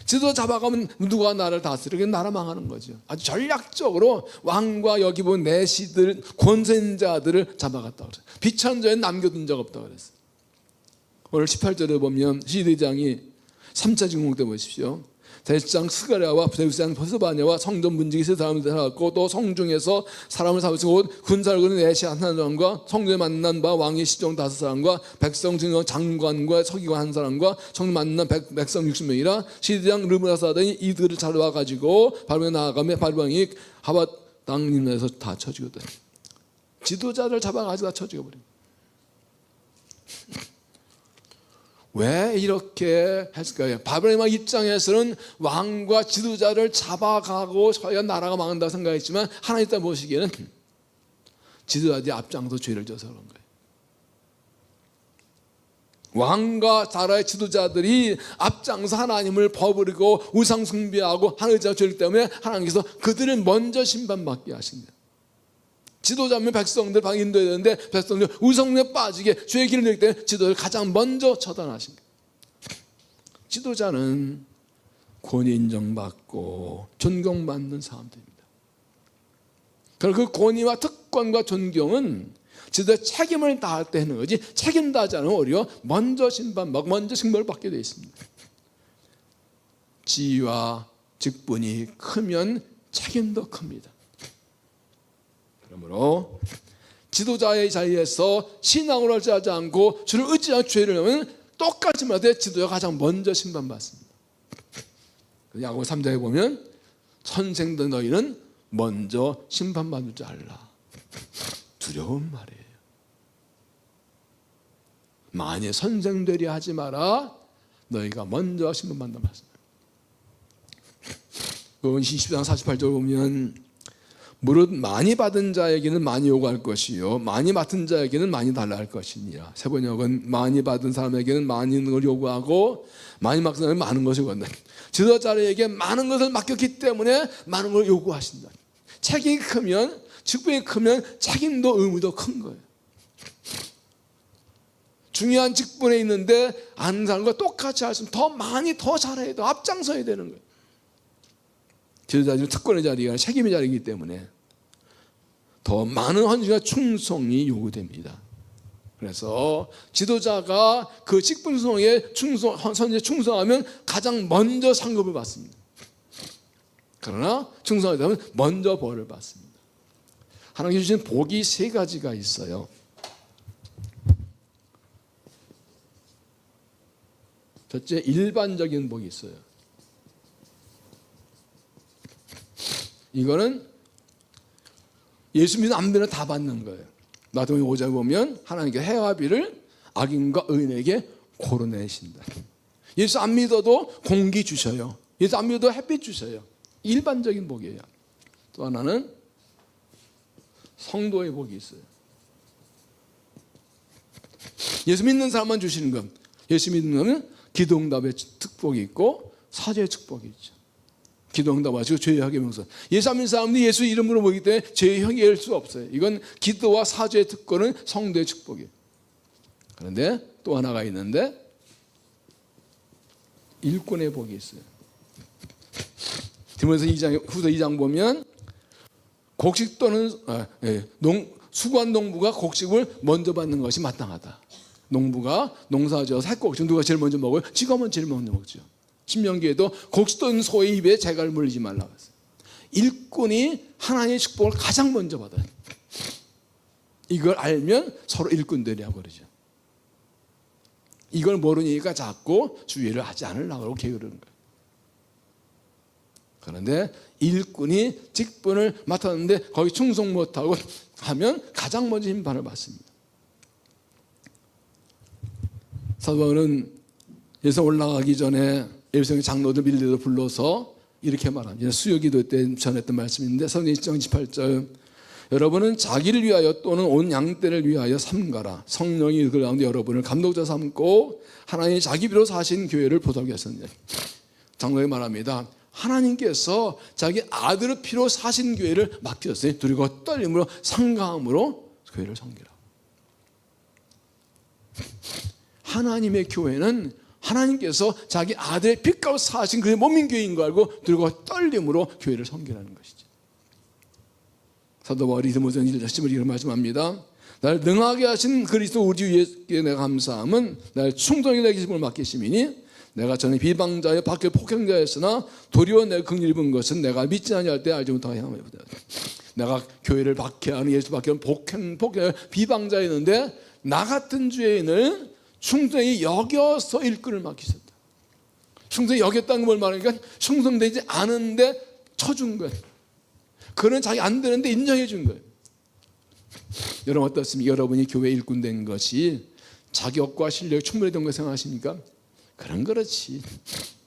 지도자 잡아가면 누가 나라를 다스려? 그게 나라 망하는 거죠. 아주 전략적으로 왕과 여기 본 내시들, 권세자들을 잡아갔다고 그랬어요. 비천한 자에 남겨둔 적 없다고 그랬어요. 오늘 18절에 보면 시대장이 3차 진공 때 보십시오. 대장 스가랴와 대장 버스바냐와 성전 문지기 세 사람을 데려갔고 또 성중에서 사람을 잡으시고 군사를 그린 내시 한 사람과 성전에 만난 바 왕의 시종 5사람과 백성 중에 장관과 서기관 1사람과 성전 만난 백성 60명이라 시대장 르므라사단이 이들을 잡아가지고 바로에 나아가며 발방이 하밧 땅림에서 다 쳐지거든. 지도자를 잡아가지고 다 쳐죽여버립니다. 왜 이렇게 했을까요? 바벨론 입장에서는 왕과 지도자를 잡아가고 서야 나라가 망한다고 생각했지만 하나님 따라 보시기에는 지도자들이 앞장서 죄를 져서 그런 거예요. 왕과 나라의 지도자들이 앞장서 하나님을 버리고 우상 숭배하고 하나님의 죄를 때문에 하나님께서 그들을 먼저 심판받게 하십니다. 지도자면 백성들 방 인도해야 되는데 백성들 우상에 빠지게 죄의 길을 내기 때문에 지도자를 가장 먼저 처단하신 거예요. 지도자는 권위 인정받고 존경받는 사람들입니다. 그리고 그 권위와 특권과 존경은 지도자의 책임을 다할 때 하는 거지 책임 다하지 않으면 오히려 먼저 심판받고 먼저 징벌을 받게 되어 있습니다. 지위와 직분이 크면 책임도 큽니다. 그러므로 지도자의 자리에서 신앙으로 하지 않고 주를 의지하고 죄를 하면 똑같이 말해 지도자가 가장 먼저 심판받습니다. 야고보 3장에 보면 선생들 너희는 먼저 심판받을 줄 알라. 두려운 말이에요. 만일 선생되려 하지 마라. 너희가 먼저 심판받는다 말씀입니다. 20장 48절 보면 무릇 많이 받은 자에게는 많이 요구할 것이요 많이 맡은 자에게는 많이 달라 할 것이니라. 세번역은 많이 받은 사람에게는 많은 걸 요구하고 많이 맡은 사람에게는 많은 것을 요구한다. 지도자에게 많은 것을 맡겼기 때문에 많은 걸 요구하신다. 책임이 크면 직분이 크면 책임도 의무도 큰 거예요. 중요한 직분에 있는데 아는 사람과 똑같이 할 수 있으면 더 많이 더 잘해야 돼. 앞장서야 되는 거예요. 지도자들은 특권의 자리가 책임의 자리이기 때문에 더 많은 헌신과 충성이 요구됩니다. 그래서 지도자가 그 직분 수행에 선지에 충성하면 가장 먼저 상급을 받습니다. 그러나 충성하지 않으면 먼저 벌을 받습니다. 하나님께 주신 복이 3가지가 있어요. 첫째, 일반적인 복이 있어요. 이거는 예수 믿는 안 믿는 다 받는 거예요. 마태복음 5장에 보면 하나님께 해와 비를 악인과 의인에게 고르내신다. 예수 안 믿어도 공기 주셔요. 예수 안 믿어도 햇빛 주셔요. 일반적인 복이에요. 또 하나는 성도의 복이 있어요. 예수 믿는 사람만 주시는 것. 예수 믿는 사람은 기도응답의 축복이 있고 사죄의 축복이 있죠. 기도응답하시고 죄의 회개명서. 예수 안 믿는 사람들이 예수 이름으로 모이기 때문에 죄의 회개할 수 없어요. 이건 기도와 사죄의 특권은 성도의 축복이에요. 그런데 또 하나가 있는데 일꾼의 복이 있어요. 디모데후서 2장 보면 곡식 또는 수고한 농부가 곡식을 먼저 받는 것이 마땅하다. 농부가 농사지어서 할 곡식 누가 제일 먼저 먹어요? 지가 먼저 제일 먼저 먹죠. 신명기에도 곡식 또는 소의 입에 재갈을 물리지 말라고 했어요. 일꾼이 하나님의 축복을 가장 먼저 받아요. 이걸 알면 서로 일꾼들이라고 그러죠. 이걸 모르니까 자꾸 주의를 하지 않으려고 게으르는 거예요. 그런데 일꾼이 직분을 맡았는데 거기 충성 못하고 하면 가장 먼저 심판을 받습니다. 사도 바울은 예서 올라가기 전에 예루살렘 장로들 밀리도 불러서 이렇게 말합니다. 수요기도 때 전했던 말씀인데 성경 1장 18절 여러분은 자기를 위하여 또는 온 양떼를 위하여 삼가라. 성령이 그 가운데 여러분을 감독자 삼고 하나님이 자기 비로 사신 교회를 보살게 하셨느니라. 장로가 말합니다. 하나님께서 자기 아들의 피로 사신 교회를 맡겼어요. 두리고 떨림으로 상가함으로 교회를 섬기라. 하나님의 교회는 하나님께서 자기 아들의 피값을 사신 그의 몸인 교회인 거 알고 두리고 떨림으로 교회를 섬기라는 것이죠. 사도 바울이 디모데전서 1장 11절 이런 말씀합니다. 날 능하게 하신 그리스도 우리 위에 내가 감사함은 날 충성히 내게 기심을 맡기심이니 내가 전에 비방자여 밖에 폭행자였으나 도리어 내가 긍휼 입은 것은 내가 믿지 아니할 때 알지 못하게 하며 내가 교회를 박해하는 예수 박해하는 폭행 비방자였는데 나 같은 죄인을 충성히 여겨서 일꾼을 맡기셨다. 충성히 여겼다는 걸 말하니까 충성되지 않은데 쳐준 거예요. 그는 자기 안 되는데 인정해 준 거예요. 여러분 어떻습니까? 여러분이 교회 일꾼 된 것이 자격과 실력이 충분히 된 거 생각하십니까? 그런 그렇지.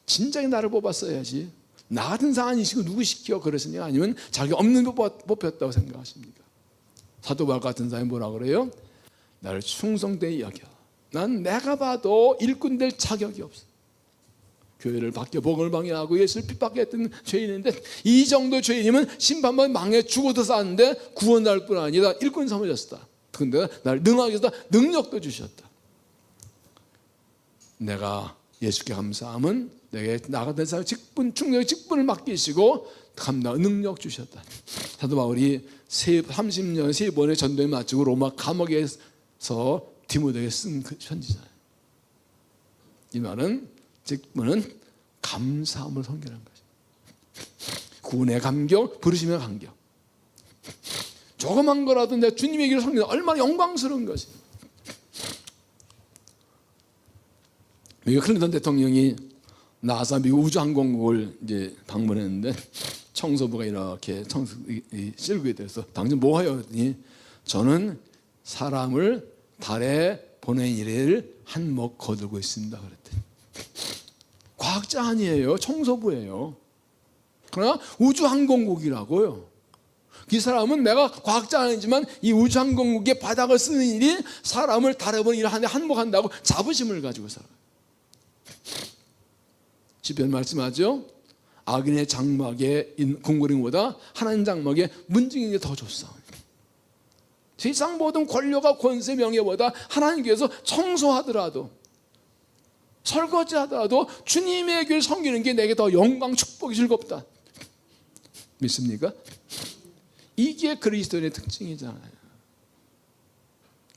진작에 나를 뽑았어야지. 나 같은 상한 이시고 누구 시켜 그러시냐? 아니면 자기 없는 뽑혔다고 생각하십니까? 사도 바울 같은 사람이 뭐라 그래요? 나를 충성되이 여겨. 난 내가 봐도 일꾼 될 자격이 없어. 교회를 밖에 복음을 방해하고 예수를 핍박해 했던 죄인인데 이 정도 죄인이면 심판만 망해 죽어도 싸는데 구원할 뿐 아니라 일꾼 삼으셨다. 그런데 나를 능하게 해서 능력도 주셨다. 내가 예수께 감사함은 내게 나같은 사람 충성의 직분을 맡기시고 감당 능력 주셨다. 사도 바울이 30년 3번의 전도에 마치고 로마 감옥에서 디모데에게 쓴 그 편지잖아요. 이 말은 직분은 감사함을 섬기는 거죠. 구원의 감격, 부르심의 감격. 조그만 거라도 내 주님의 길을 섬기는 얼마나 영광스러운 것이에요. 미국 클린턴 대통령이 나사 미국 우주항공국을 이제 방문했는데 청소부가 이렇게 실그에 대해서 당신 뭐 하여? 저는 사람을 달에 보낸 일을 한몫 거두고 있습니다. 그랬더니 과학자 아니에요. 청소부예요. 그러나 우주항공국이라고요. 이 사람은 내가 과학자 아니지만 이 우주항공국의 바닥을 쓰는 일이 사람을 달에 보낸 일을 하는데 한몫한다고 자부심을 가지고 살아요. 시편 말씀하죠. 악인의 장막에 궁궐인보다 하나님 장막에 문지기는 게 더 좋사. 세상 모든 권력과 권세 명예보다 하나님께서 청소하더라도 설거지하더라도 주님의 교회를 섬기는 게 내게 더 영광 축복이 즐겁다. 믿습니까? 이게 그리스도인의 특징이잖아요.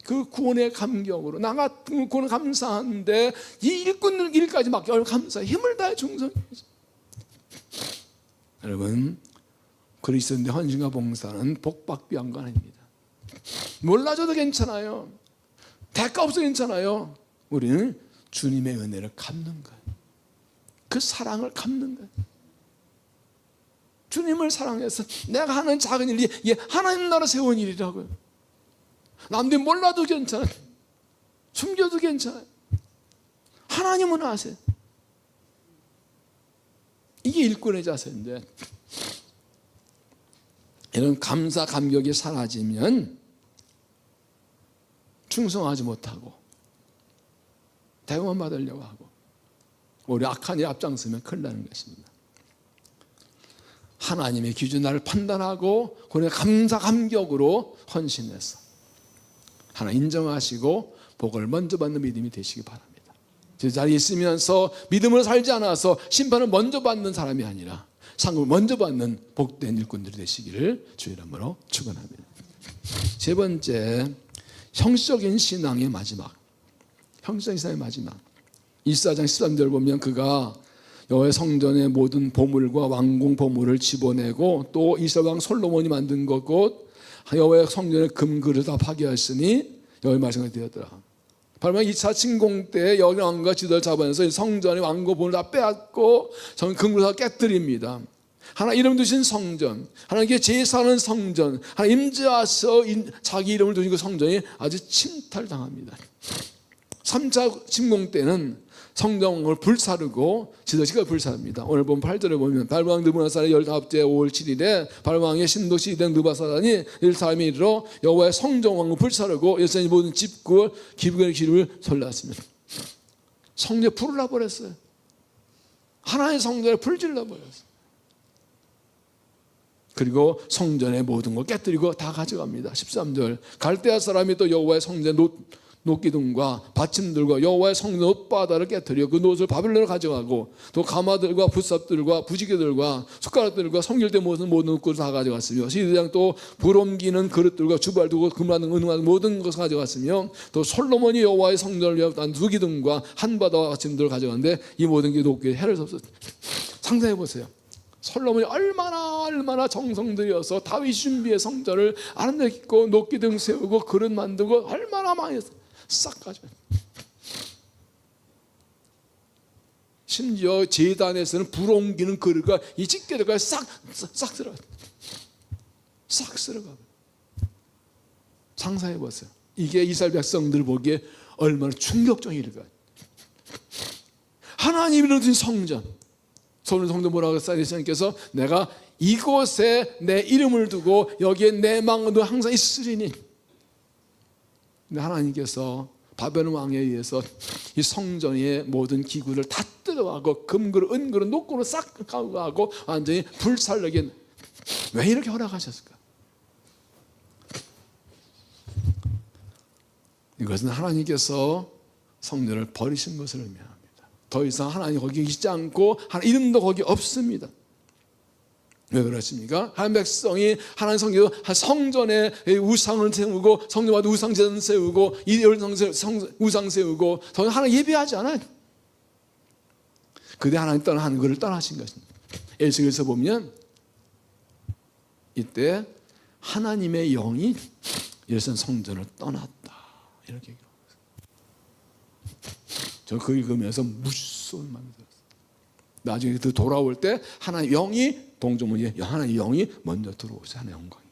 그 구원의 감격으로 나 같은 구원을 감사하는데 이 일꾼들 일까지 맡겨 감사해 힘을 다해 충성해서. 여러분 그리스도인의 헌신과 봉사는 복박비한 거 아닙니다. 몰라줘도 괜찮아요. 대가 없어도 괜찮아요. 우리는 주님의 은혜를 갚는 거예요. 그 사랑을 갚는 거예요. 주님을 사랑해서 내가 하는 작은 일이 하나님 나라 세운 일이라고요. 남들이 몰라도 괜찮아요. 숨겨도 괜찮아요. 하나님은 아세요. 이게 일꾼의 자세인데 이런 감사 감격이 사라지면 충성하지 못하고 대우만 받으려고 하고 우리 악한 일 앞장서면 큰일 나는 것입니다. 하나님의 기준 나를 판단하고 그의 감사 감격으로 헌신해서 하나 인정하시고 복을 먼저 받는 믿음이 되시기 바랍니다. 제 자리에 있으면서 믿음으로 살지 않아서 심판을 먼저 받는 사람이 아니라 상급을 먼저 받는 복된 일꾼들이 되시기를 주의 이름으로 축원합니다. 세 번째, 형식적인 신앙의 마지막. 형식적인 신앙의 마지막. 24장 13절 보면 그가 여호와의 성전의 모든 보물과 왕궁 보물을 집어내고 또 이스라엘 왕 솔로몬이 만든 것 곧 여호와의 성전의 금그릇 다 파괴하였으니 여호와의 말씀이 되었더라. 바로 2차 침공 때 여호와 왕과 지도를 잡아내서 성전의 왕궁 보물을 다 빼앗고 금그릇 다 깨뜨립니다. 하나님 이름 두신 성전, 하나님께 제사하는 성전, 하나님 임재하셔 자기 이름을 두신 그 성전이 아주 침탈당합니다. 3차 침공 때는 성전을 불사르고 지도시가 불사릅니다. 오늘 보면 8절에 보면 발왕 느부갓네살의 15째 5월 7일에 발왕의 신도시 된 느부갓네살이 일사람이 이르러 여호와의 성전 왕궁을 불사르고 예루살렘 모든 집구 기브의 기름을 설났습니다. 성전에 불을 놔버렸어요. 하나의 성전에 불질러 버렸어요. 그리고 성전의 모든 걸 깨뜨리고 다 가져갑니다. 13절 갈대아 사람이 또 여호와의 성전 놋기둥과 받침들과 여호와의 성전 놋바다를 깨뜨려 그 놋을 바벨론으로 가져가고 또 가마들과 붓삽들과 부지개들과 숟가락들과 성결된 모든 놋을 다 가져갔으며 시대장 또 불 옮기는 그릇들과 주발 두고 금하는 은하는 모든 것을 가져갔으며 또 솔로몬이 여호와의 성전을 위한 두 기둥과 한 바다와 받침들을 가져갔는데 이 모든 게 놋기에 해를 섭섭. 상상해 보세요. 솔로몬이 얼마나 정성 들여서 다윗 준비의 성전을 아름답고 놋기둥 세우고 그릇 만들고 얼마나 많이 했어. 싹 가져. 심지어 제단에서는 불 옮기는 그릇과 이 집게들까지 싹 들어가. 싹 쓸어가. 상상해 보세요. 이게 이스라엘 백성들 보기에 얼마나 충격적인 일일까. 하나님이 이루신 성전. 성전 뭐라고 했어요? 예수님께서 내가 이곳에 내 이름을 두고 여기에 내 망도 항상 있으리니. 근데 하나님께서 바벨론 왕에 의해서 이 성전의 모든 기구를 다 뜯어가고 금그릇, 은그릇, 녹그릇 싹 가고 완전히 불살르게. 왜 이렇게 허락하셨을까? 이것은 하나님께서 성전을 버리신 것을 의미합니다. 더 이상 하나님 거기 있지 않고 하나님 이름도 거기 없습니다. 왜 그렇습니까? 하나님 백성이 하나님 성전에 우상을 세우고 성전마다 우상제단 세우고 우상 세우고 더 하나님 예배하지 않아요. 그때 하나님 하는 것을 떠나신 것입니다. 에스겔서 보면 이때 하나님의 영이 예루살렘 성전을 떠났다 이렇게 얘기합니다. 저 그걸 읽으면서 무서운 마음이 들었어요. 나중에 돌아올 때 하나님 영이 동정문에 하나님 영이 먼저 들어오세요. 하나님 영광이.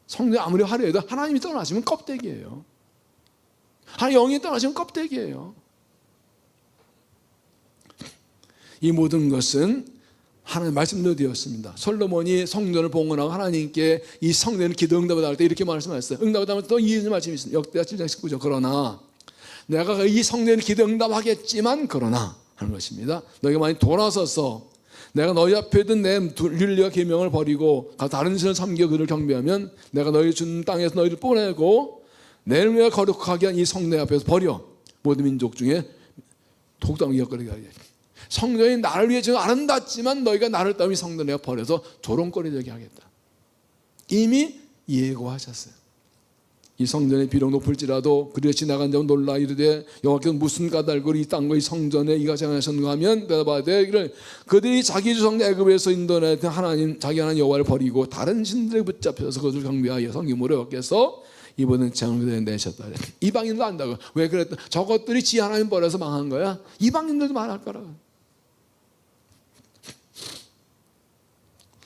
성전 아무리 화려해도 하나님이 떠나시면 껍데기예요. 하나님 영이 떠나시면 껍데기예요. 이 모든 것은 하나님 말씀대로 되었습니다. 솔로몬이 성전을 봉헌하고 하나님께 이 성전을 기도 응답을 받을 때 이렇게 말씀하셨어요. 응답을 받으면 또 이 말씀이 있습니다. 역대하 7장 19절 그러나 내가 이 성전을 기도 응답하겠지만 그러나 하는 것입니다. 너희가 많이 돌아서서 내가 너희 앞에 든 내 윤리와 계명을 버리고 다른 신을 섬겨 그를 경배하면 내가 너희 준 땅에서 너희를 뽑아내고 내 이름을 위하여 거룩하게 한 이 성내 앞에서 버려 모든 민족 중에 독담을 기억거리게 하게. 성전이 나를 위해 지금 아름답지만 너희가 나를 따위 성전을 내가 버려서 조롱거리 되게 하겠다. 이미 예고하셨어요. 이 성전의 비록 높을지라도 그리에 지나간 자는 놀라 이르되 여호와께서 무슨 까닭으로 이 땅과 이 성전에 이같이 하셨는가 하면 대답하되 그들이 자기 조상 애굽에서 인도하던 하나님 자기 하나님 여호와를 버리고 다른 신들에 붙잡혀서 그것을 경배하여 섬김으로 여호와께서 이번은 재앙을 내셨다. 이방인도 안다고. 왜 그랬다? 저것들이 지 하나님 버려서 망한 거야. 이방인들도 망할 거라고.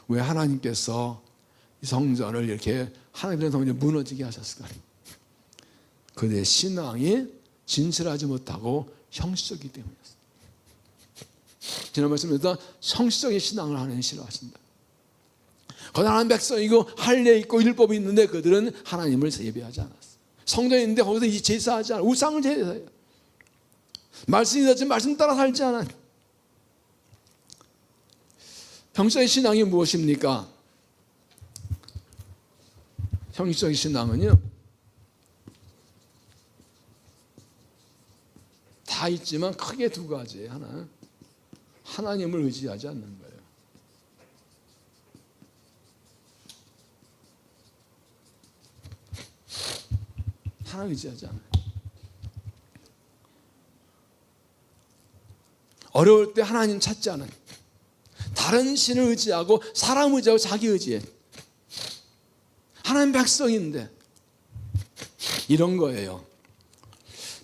왜 하나님께서 이 성전을 이렇게 하나님의 성전이 무너지게 하셨을까? 그들의 신앙이 진실하지 못하고 형식적이기 때문이었어요. 지난 말씀에서 형식적인 신앙을 하나님 싫어하신다. 거듭난 백성이고 할례 있고 율법이 있는데 그들은 하나님을 예배하지 않았어요. 성전이 있는데 거기서 이 제사하지 않아요. 우상을 제사해요. 말씀이 있었지만 말씀 따라 살지 않아요. 형식적인 신앙이 무엇입니까? 형식적인 신앙은요, 다 있지만 크게 두 가지예요. 하나는 하나님을 의지하지 않는 거예요. 하나님 의지하지 않아요. 어려울 때 하나님 찾지 않은, 다른 신을 의지하고 사람 의지하고 자기 의지해. 하나님 백성인데 이런 거예요.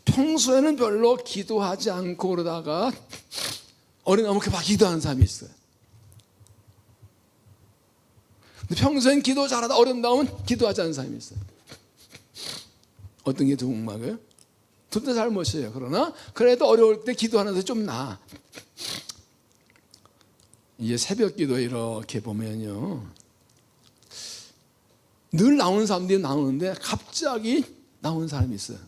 평소에는 별로 기도하지 않고 그러다가 어린아이면 막 기도하는 사람이 있어요. 근데 평소엔 기도 잘하다 어려움 나오면 기도하지 않는 사람이 있어요. 어떤 게 더 궁금하고요? 둘 다 잘못이에요. 그러나 그래도 어려울 때 기도하는 데 좀 나아. 이제 새벽 기도 이렇게 보면요, 늘 나오는 사람들이 나오는데 갑자기 나오는 사람이 있어요.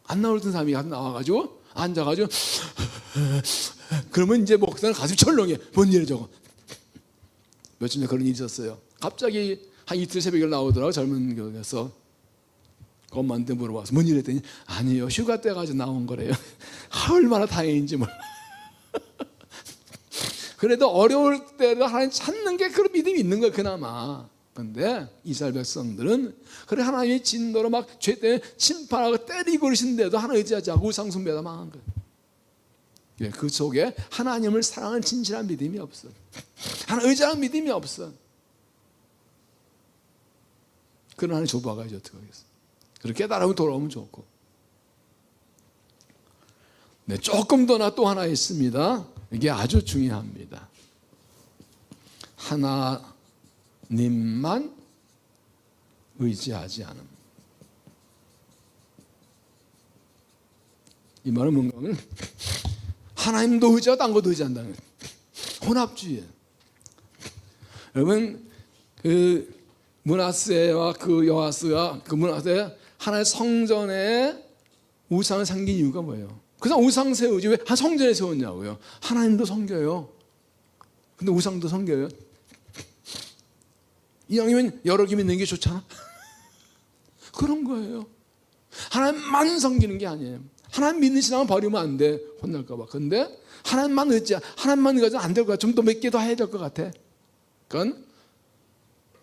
안 나오던 사람이 나와가지고 앉아가지고 그러면 이제 목사는 가슴이 철렁해. 뭔 일이야 저거. 며칠 전에 그런 일이 있었어요. 갑자기 한 이틀 새벽에 나오더라고. 젊은 교회에서 엄마한테 물어봐서 뭔 일 했더니 아니요, 휴가 때 가지고 나온 거래요. 얼마나 다행인지 몰라. 그래도 어려울 때도 하나님 찾는 게 그런 믿음이 있는 거예요, 그나마. 근데 이스라엘 백성들은 그래 하나님의 진노로 막 죄 때문에 심판하고 때리고 그러신데도 하나님 의지하지 않고 우상 숭배하다 망한 거예요. 그 속에 하나님을 사랑하는 진실한 믿음이 없어. 하나님 의지하는 믿음이 없어. 그런 하나님 좁아가야지 어떻게 하겠어. 그렇게 깨달으면 돌아오면 좋고. 네, 조금 더 나 또 하나 있습니다. 이게 아주 중요합니다. 하나님만 의지하지 않음. 이 말은 뭔가 하면 하나님도 의지하고 딴 것도 의지한다는 거예요. 혼합주의예요. 여러분, 그 므낫세와 그 여호와스가 그 므낫세 하나의 성전에 우상을 섬긴 이유가 뭐예요? 그냥 우상 세우지 왜 한 성전에 세웠냐고요. 하나님도 섬겨요. 근데 우상도 섬겨요. 이왕이면 여러 개 믿는 게 좋잖아. 그런 거예요. 하나님만 섬기는 게 아니에요. 하나님 믿는 신앙은 버리면 안 돼. 혼날까 봐. 근데 하나님만 의지하면 안 될 것 같아. 좀 더 몇 개 더 해야 될 것 같아. 그건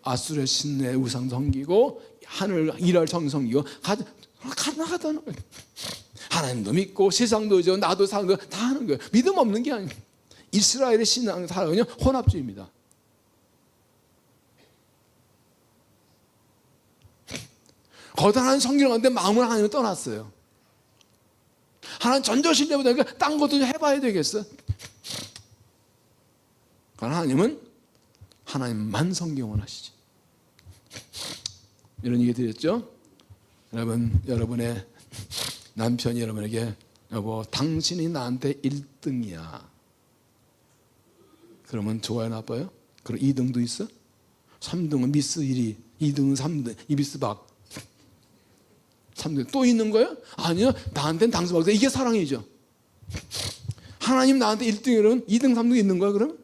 아수르의 신의 우상 섬기고 하늘 일할 성 섬기고 가능하다는 거예요. 하나님도 믿고 세상도 의지하고 나도 사는 거 다 하는 거예요. 믿음 없는 게 아니에요. 이스라엘의 신앙은 다 그냥 혼합주의입니다. 거대한 성기를 하는데 마음을 하나님을 떠났어요. 하나님 전조신뢰보다 딴 것도 좀 해봐야 되겠어. 하나님은 하나님만 섬기만 하시지. 이런 얘기 드렸죠? 여러분의 남편이 여러분에게 여보 당신이 나한테 1등이야. 그러면 좋아요 나빠요? 그럼 2등도 있어? 3등은 미스 1위, 2등은 3등, 이비스 박. 3등 또 있는 거예요? 아니요, 나한테는 당수박사. 이게 사랑이죠. 하나님 나한테 1등이라면 2등, 3등 있는 거야 그럼?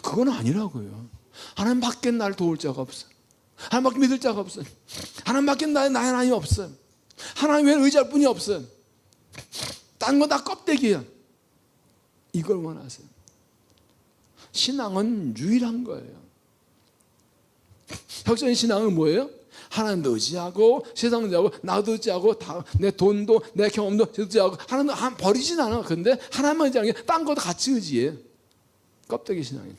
그건 아니라고요. 하나님밖에 날 도울 자가 없어. 하나님밖에 믿을 자가 없어. 하나님밖에 나의 하나님 없어. 하나님 외에 의지할 분이 없어. 딴 거 다 껍데기야. 이걸 원하세요. 신앙은 유일한 거예요. 혁신의 신앙은 뭐예요? 하나님도 의지하고 세상도 의지하고 나도 의지하고 내 돈도 내 경험도 의지하고 하나님도 버리진 않아. 근데 하나님만 의지하는 게 딴 것도 같이 의지해. 껍데기 신앙이에요.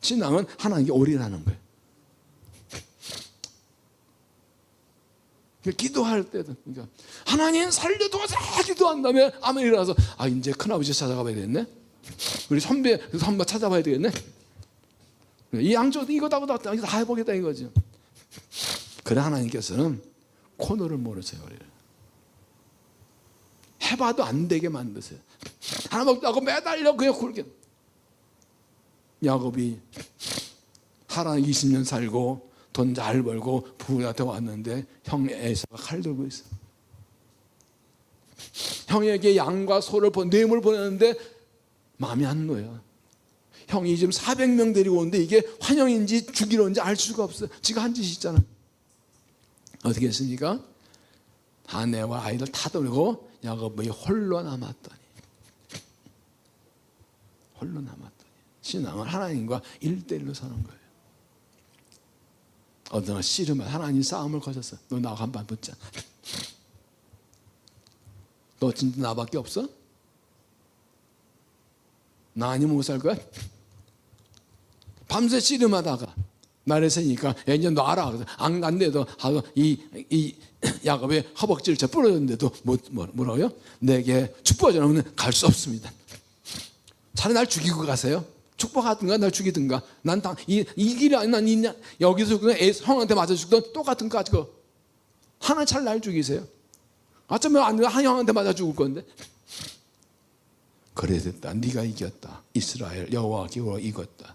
신앙은 하나님께 올인하는 거예요. 기도할 때도 그러니까 하나님 살려도와서 기도한 다음에 아멘 일어나서 이제 큰아버지 찾아가 봐야 되겠네. 우리 선배 찾아봐야 되겠네. 이 양쪽 이거 다 해보겠다 이거죠. 그래 하나님께서는 코너를 모르세요. 해봐도 안 되게 만드세요. 하나님 없다고 매달려 그냥 굴게. 야곱이 하란 20년 살고 돈 잘 벌고 부부한테 왔는데 형 에서가 칼 들고 있어. 형에게 양과 소를 뇌물 보냈는데 마음이 안 놓여. 형이 지금 400명 데리고 오는데 이게 환영인지 죽이러인지 알 수가 없어. 지가 한 짓이 있잖아. 어떻게 했습니까? 아내와 아이들 다 돌리고 야곱이 홀로 남았더니 신앙은 하나님과 1대1로 사는 거예요. 어느 날 씨름을 하나님 싸움을 거셨어. 너 나하고 한판 붙자. 너 진짜 나밖에 없어? 나 아니면 못 살 거야? 밤새 씨름하다가 날에 새니까 이제 너 알아. 안 간대도 하고 이 야곱의 허벅지를 쳐 부러졌는데도 뭐라고요? 내게 축복하지 않으면 갈 수 없습니다. 차라리 날 죽이고 가세요. 축복하든가 날 죽이든가. 난 이 길이 아니 난 있냐? 여기서 그냥 형한테 맞아 죽던 똑같은 거 가지고 하나 차라리 날 죽이세요. 어쩌면 안 한 형한테 맞아 죽을 건데. 그래 됐다. 네가 이겼다. 이스라엘 여호와 기호가 이겼다.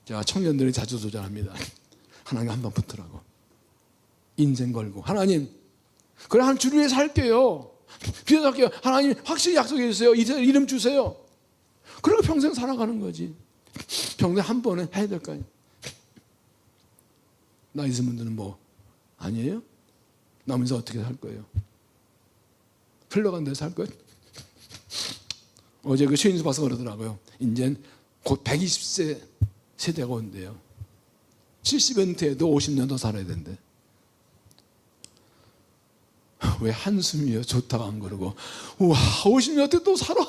제가 청년들이 자주 도전합니다. 하나님 한번 붙으라고. 인생 걸고. 하나님, 그래 한 주를 위해서 할게요. 기도할게요. 하나님 확실히 약속해 주세요. 이름 주세요. 그리고 평생 살아가는 거지. 평생 한 번은 해야 될 거 아니에요. 나 있은 분들은 뭐 아니에요? 나면서 어떻게 살 거예요? 흘러간 데서 살 거예요? 어제 그 최인수 봐서 그러더라고요. 이젠 곧 120세 세대가 온대요. 70연태에도 50년 더 살아야 된대. 왜 한숨이요? 좋다고 안 그러고 우와 50년대 또 살아?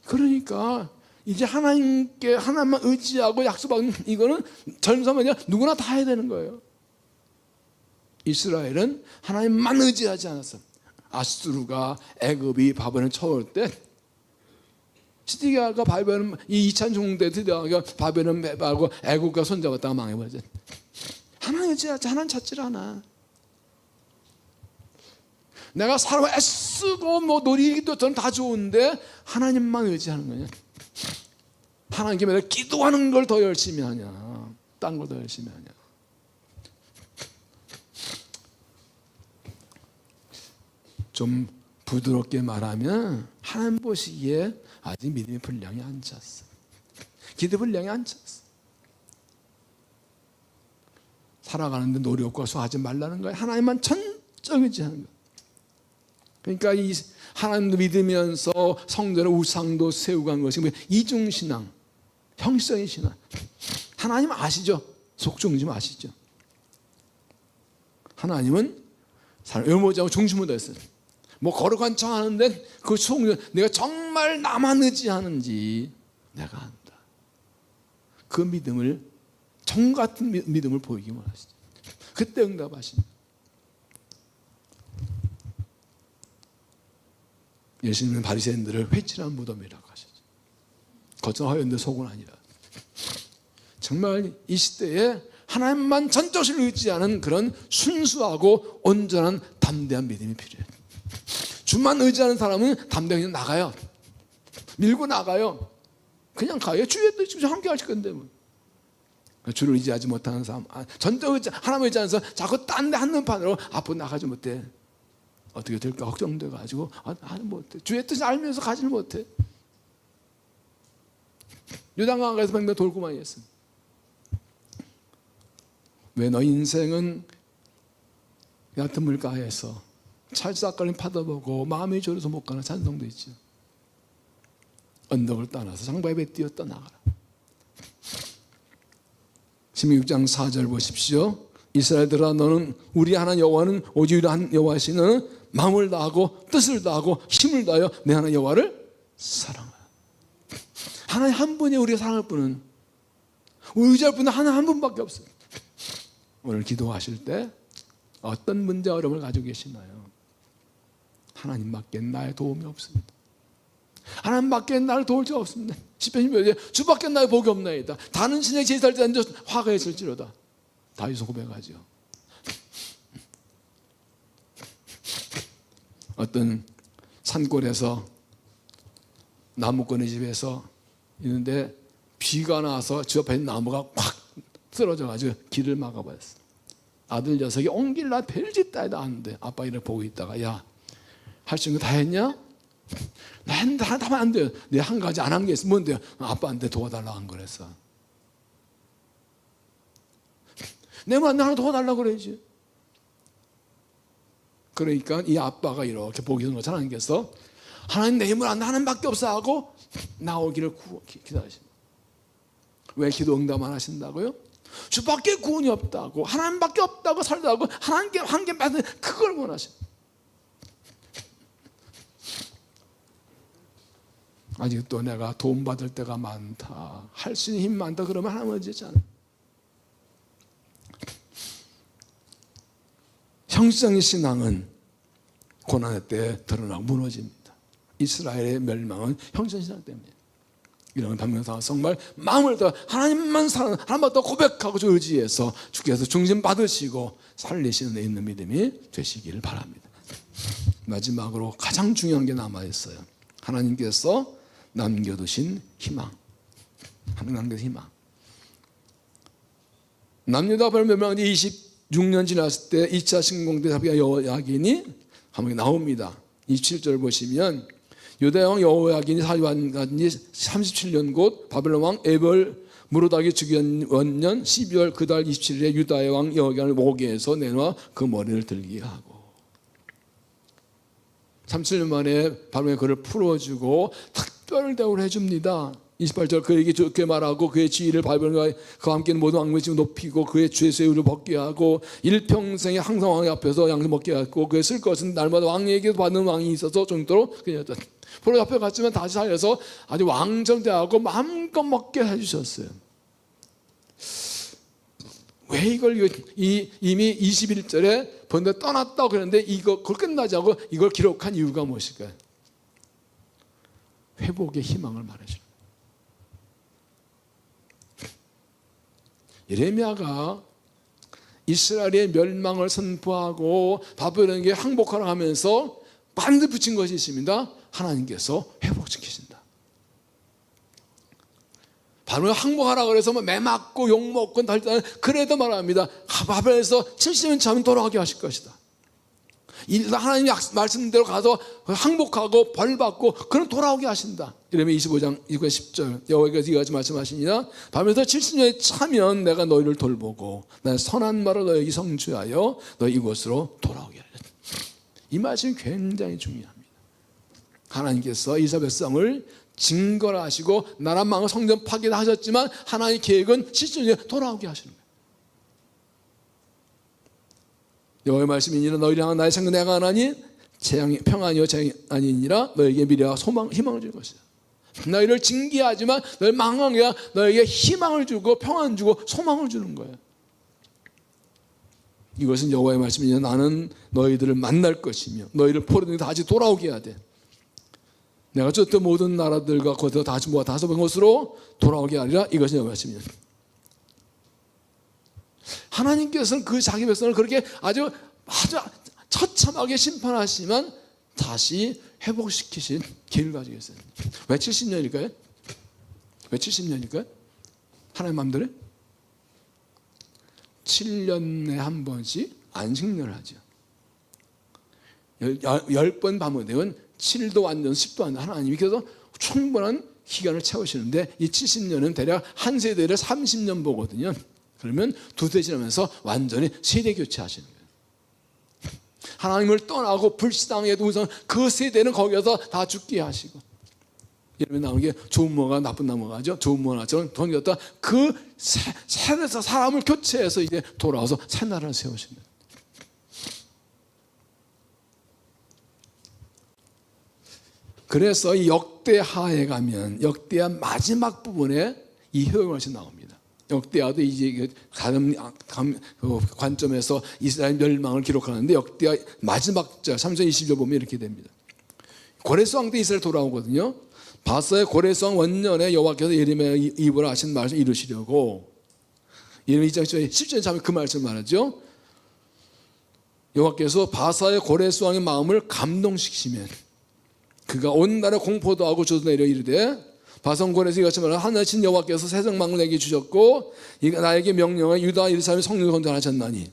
그러니까 이제 하나님께 하나님만 의지하고 약속받는 이거는 젊으면 누구나 다 해야 되는 거예요. 이스라엘은 하나님만 의지하지 않았어. 아수르가 애굽이 바벨을 쳐올 때 시디기야가 바벨은 이 2차 중대 드디어 바벨은 말고 애국과 손잡았다가 망해버렸죠. 하나님 의지하지 하나님 찾질 않아. 내가 살아 애쓰고 뭐 놀이기도 저는 다 좋은데 하나님만 의지하는 거냐. 하나님께 내가 기도하는 걸 더 열심히 하냐, 딴 걸 더 열심히 하냐. 좀 부드럽게 말하면 하나님 보시기에 아직 믿음의 분량이 안 찼어. 기도 분량이 안 찼어. 살아가는데 노력과 수하지 말라는 거예요. 하나님만 전적 의지하는 거예요. 그러니까 이 하나님도 믿으면서 성전의 우상도 세우고 한 것이 이중신앙, 형식적인 신앙. 하나님 아시죠? 속중 좀 아시죠? 하나님은 사람 열모자고 중심으로 했어요. 뭐 거룩한 척 하는데 그 속는 내가 정말 나만 의지하는지 내가 안다. 그 믿음을 정 같은 믿음을 보이기만 하시죠. 그때 응답하십니다. 예수님은 바리새인들을 회칠한 무덤이라고 하셨죠. 겉은 하였는데 속은 아니라. 정말 이 시대에 하나님만 전적으로 의지하는 그런 순수하고 온전한 담대한 믿음이 필요해요. 주만 의지하는 사람은 담대하게 나가요. 밀고 나가요. 그냥 가요. 주의 뜻이 함께 하실 건데 뭐. 주를 의지하지 못하는 사람, 전적 의지, 하나님 의지하는 사람 자꾸 딴 데 한눈판으로 앞으로 나가지 못해. 어떻게 될까 걱정돼 가지고 못해. 주의 뜻을 알면서 가지를 못해. 요단강가에서 100명 돌고만 했어. 왜 너 인생은 얕은 물가에서 찰싹거리는 파도 보고 마음이 졸여서 못 가는 찬송도 있죠. 언덕을 떠나서 장바위에 뛰어 떠나가라. 16장 4절 보십시오. 이스라엘들아 너는 우리 하나님 여호와는 오직 우리 하나님 여호와시는 마음을 다하고 뜻을 다하고 힘을 다하여 내 하나님 여호와를 사랑하라. 하나님 한 분이 우리가 사랑할 분은 우리 의지할 분은 하나님 한 분밖에 없어요. 오늘 기도하실 때 어떤 문제 어려움을 가지고 계시나요? 하나님밖에 나의 도움이 없습니다. 하나님밖에 나를 도울 자 없습니다. 시편 11편에 주밖에 나의 복이 없나이다. 다른 신의 제사를 때 앉아 화가 있을지로다. 다윗은 고백하죠. 어떤 산골에서 나무꾼의 집에서 있는데 비가 나서 주 앞에 있는 나무가 확 쓰러져가지고 길을 막아버렸어. 아들 녀석이 온 길 나 별짓 다 해도 안 돼. 아빠 이를 보고 있다가 야, 할 수 있는 거 다 했냐? 나 했는데 하나 하면 안 돼요. 내가 한 가지 안 한 게 있어. 뭔데요? 아빠한테 도와달라고 한 거랬어. 내 말한테 하나 도와달라고 그래야지. 그러니까 이 아빠가 이렇게 보기 좋은 것을 하나님께서 하나님 내 힘을 안 돼, 하나님밖에 없어 하고 나오기를 기다리십니다. 왜 기도 응답 안 하신다고요? 주밖에 구원이 없다고, 하나님밖에 없다고 살다고 하나님께 한개 받는 그걸 원하십니다. 아직도 내가 도움 받을 때가 많다, 할 수 있는 힘 많다 그러면 하나님 어지잖아요. 형식적인 신앙은 고난의 때에 드러나고 무너집니다. 이스라엘의 멸망은 형식적인 신앙 때문에. 이런 반면서 정말 마음을 더 하나님만 사랑하는, 하나님만 더 고백하고 의지해서 주께서 중심 받으시고 살리시는 데 있는 믿음이 되시기를 바랍니다. 마지막으로 가장 중요한 게 남아있어요. 하나님께서 남겨두신 희망. 하나님 남겨두신 희망. 남유다 멸망이 26년 지났을 때 2차 침공대 여호야긴이 한번 나옵니다. 27절 보시면 유다 왕 여호야긴이 사유한 지 37년 곧 바벨론 왕 에벌 무로닥이 죽인 원년 12월 그달 27일에 유다의 왕 여호야긴을 모계에서 내놔 그 머리를 들게 하고, 37년 만에 바벨론의 그를 풀어주고 특별 대우를 해줍니다. 28절 그에게 좋게 말하고 그의 지위를 바벨론과 그와 함께 모든 왕의 지위 높이고 그의 죄수의 의를 벗게 하고 일평생에 항상 왕의 앞에서 양식 먹게 하고 그의 쓸 것은 날마다 왕에게 받는 왕이 있어서 정도로 그냥 포로 앞에 갔지만 다시 살려서 아주 왕처럼 대하고 마음껏 먹게 해주셨어요. 왜 이걸 이미 21절에 번데 떠났다고 그랬는데 그걸 끝나지 않고 이걸 기록한 이유가 무엇일까요? 회복의 희망을 말해줍니다. 예레미야가 이스라엘의 멸망을 선포하고 바벨론에게 항복하라 하면서 반드시 붙인 것이 있습니다. 하나님께서 회복시키신다. 바벨론 항복하라 그래서 매 맞고 욕 먹고 그래도 말합니다. 바벨론에서 70년 차면 돌아가게 하실 것이다. 하나님 말씀대로 가서 항복하고 벌받고 그럼 돌아오게 하신다. 이러면 25장 10절 여호와께서 이같이 말씀하시니라 밤에서 70년이 차면 내가 너희를 돌보고 나의 선한 말을 너희에게 성취하여 너희 이곳으로 돌아오게 하리라. 이 말씀이 굉장히 중요합니다. 하나님께서 이스라엘 백성을 징벌하시고 나라 망을 성전 파괴하셨지만 하나님의 계획은 70년에 돌아오게 하시는 거예요. 여호와의 말씀이니라 너희를 향한 나의 생각 내가 하나니 평안이요 재앙이 아니니라 너에게 미래와 소망 희망을 줄 것이다. 너희를 징계하지만 너희 망하게 하여 너에게 희망을 주고 평안 주고 소망을 주는 거예요. 이것은 여호와의 말씀이니라 나는 너희들을 만날 것이며 너희를 포로되게 다시 돌아오게 해야 돼. 내가 쫓던 모든 나라들과 거기서 다시 모아 다섯 번 곳으로 돌아오게 하리라. 이것이 여호와의 말씀이니라. 하나님께서는 그 자기 백성을 그렇게 아주 처참하게 심판하시지만 다시 회복시키신 길을 가지고 있어요. 왜 70년일까요? 왜 70년일까요? 하나님 마음대로 7년에 한 번씩 안식년을 하죠. 10번 밤으로 7도 완전 10도 완전 하나님이 그래서 충분한 기간을 채우시는데 이 70년은 대략 한 세대를 30년 보거든요. 그러면 두세 지나면서 완전히 세대 교체하시는 거예요. 하나님을 떠나고 불신앙에도 우선 그 세대는 거기서 다 죽게 하시고, 예를 나오는 게 좋은 뭐가 나쁜 나무가 하죠. 좋은 뭐나처럼 던졌다 그 세대에서 사람을 교체해서 이제 돌아와서 새 나라를 세우시는 거예요. 그래서 이 역대하에 가면 역대하 마지막 부분에 이 효용것이 나옵니다. 역대하도 이제 관점에서 이스라엘 멸망을 기록하는데 역대하 마지막 절 3장 20절 보면 이렇게 됩니다. 고레스 왕 때 이스라엘 돌아오거든요. 바사의 고레스 왕 원년에 여호와께서 예레미야 입으로 하신 말씀을 이루시려고 예레미야 2장 10절에 자면 그 말씀을 말하죠. 여호와께서 바사의 고레스 왕의 마음을 감동시키시면 그가 온 나라에 공포도 하고 저도 내려 이르되 바선골에서 이같이 말하는 하늘신 여호와께서 세상만을 내게 주셨고 나에게 명령한 유다 예루살렘 성령을 건전하셨나니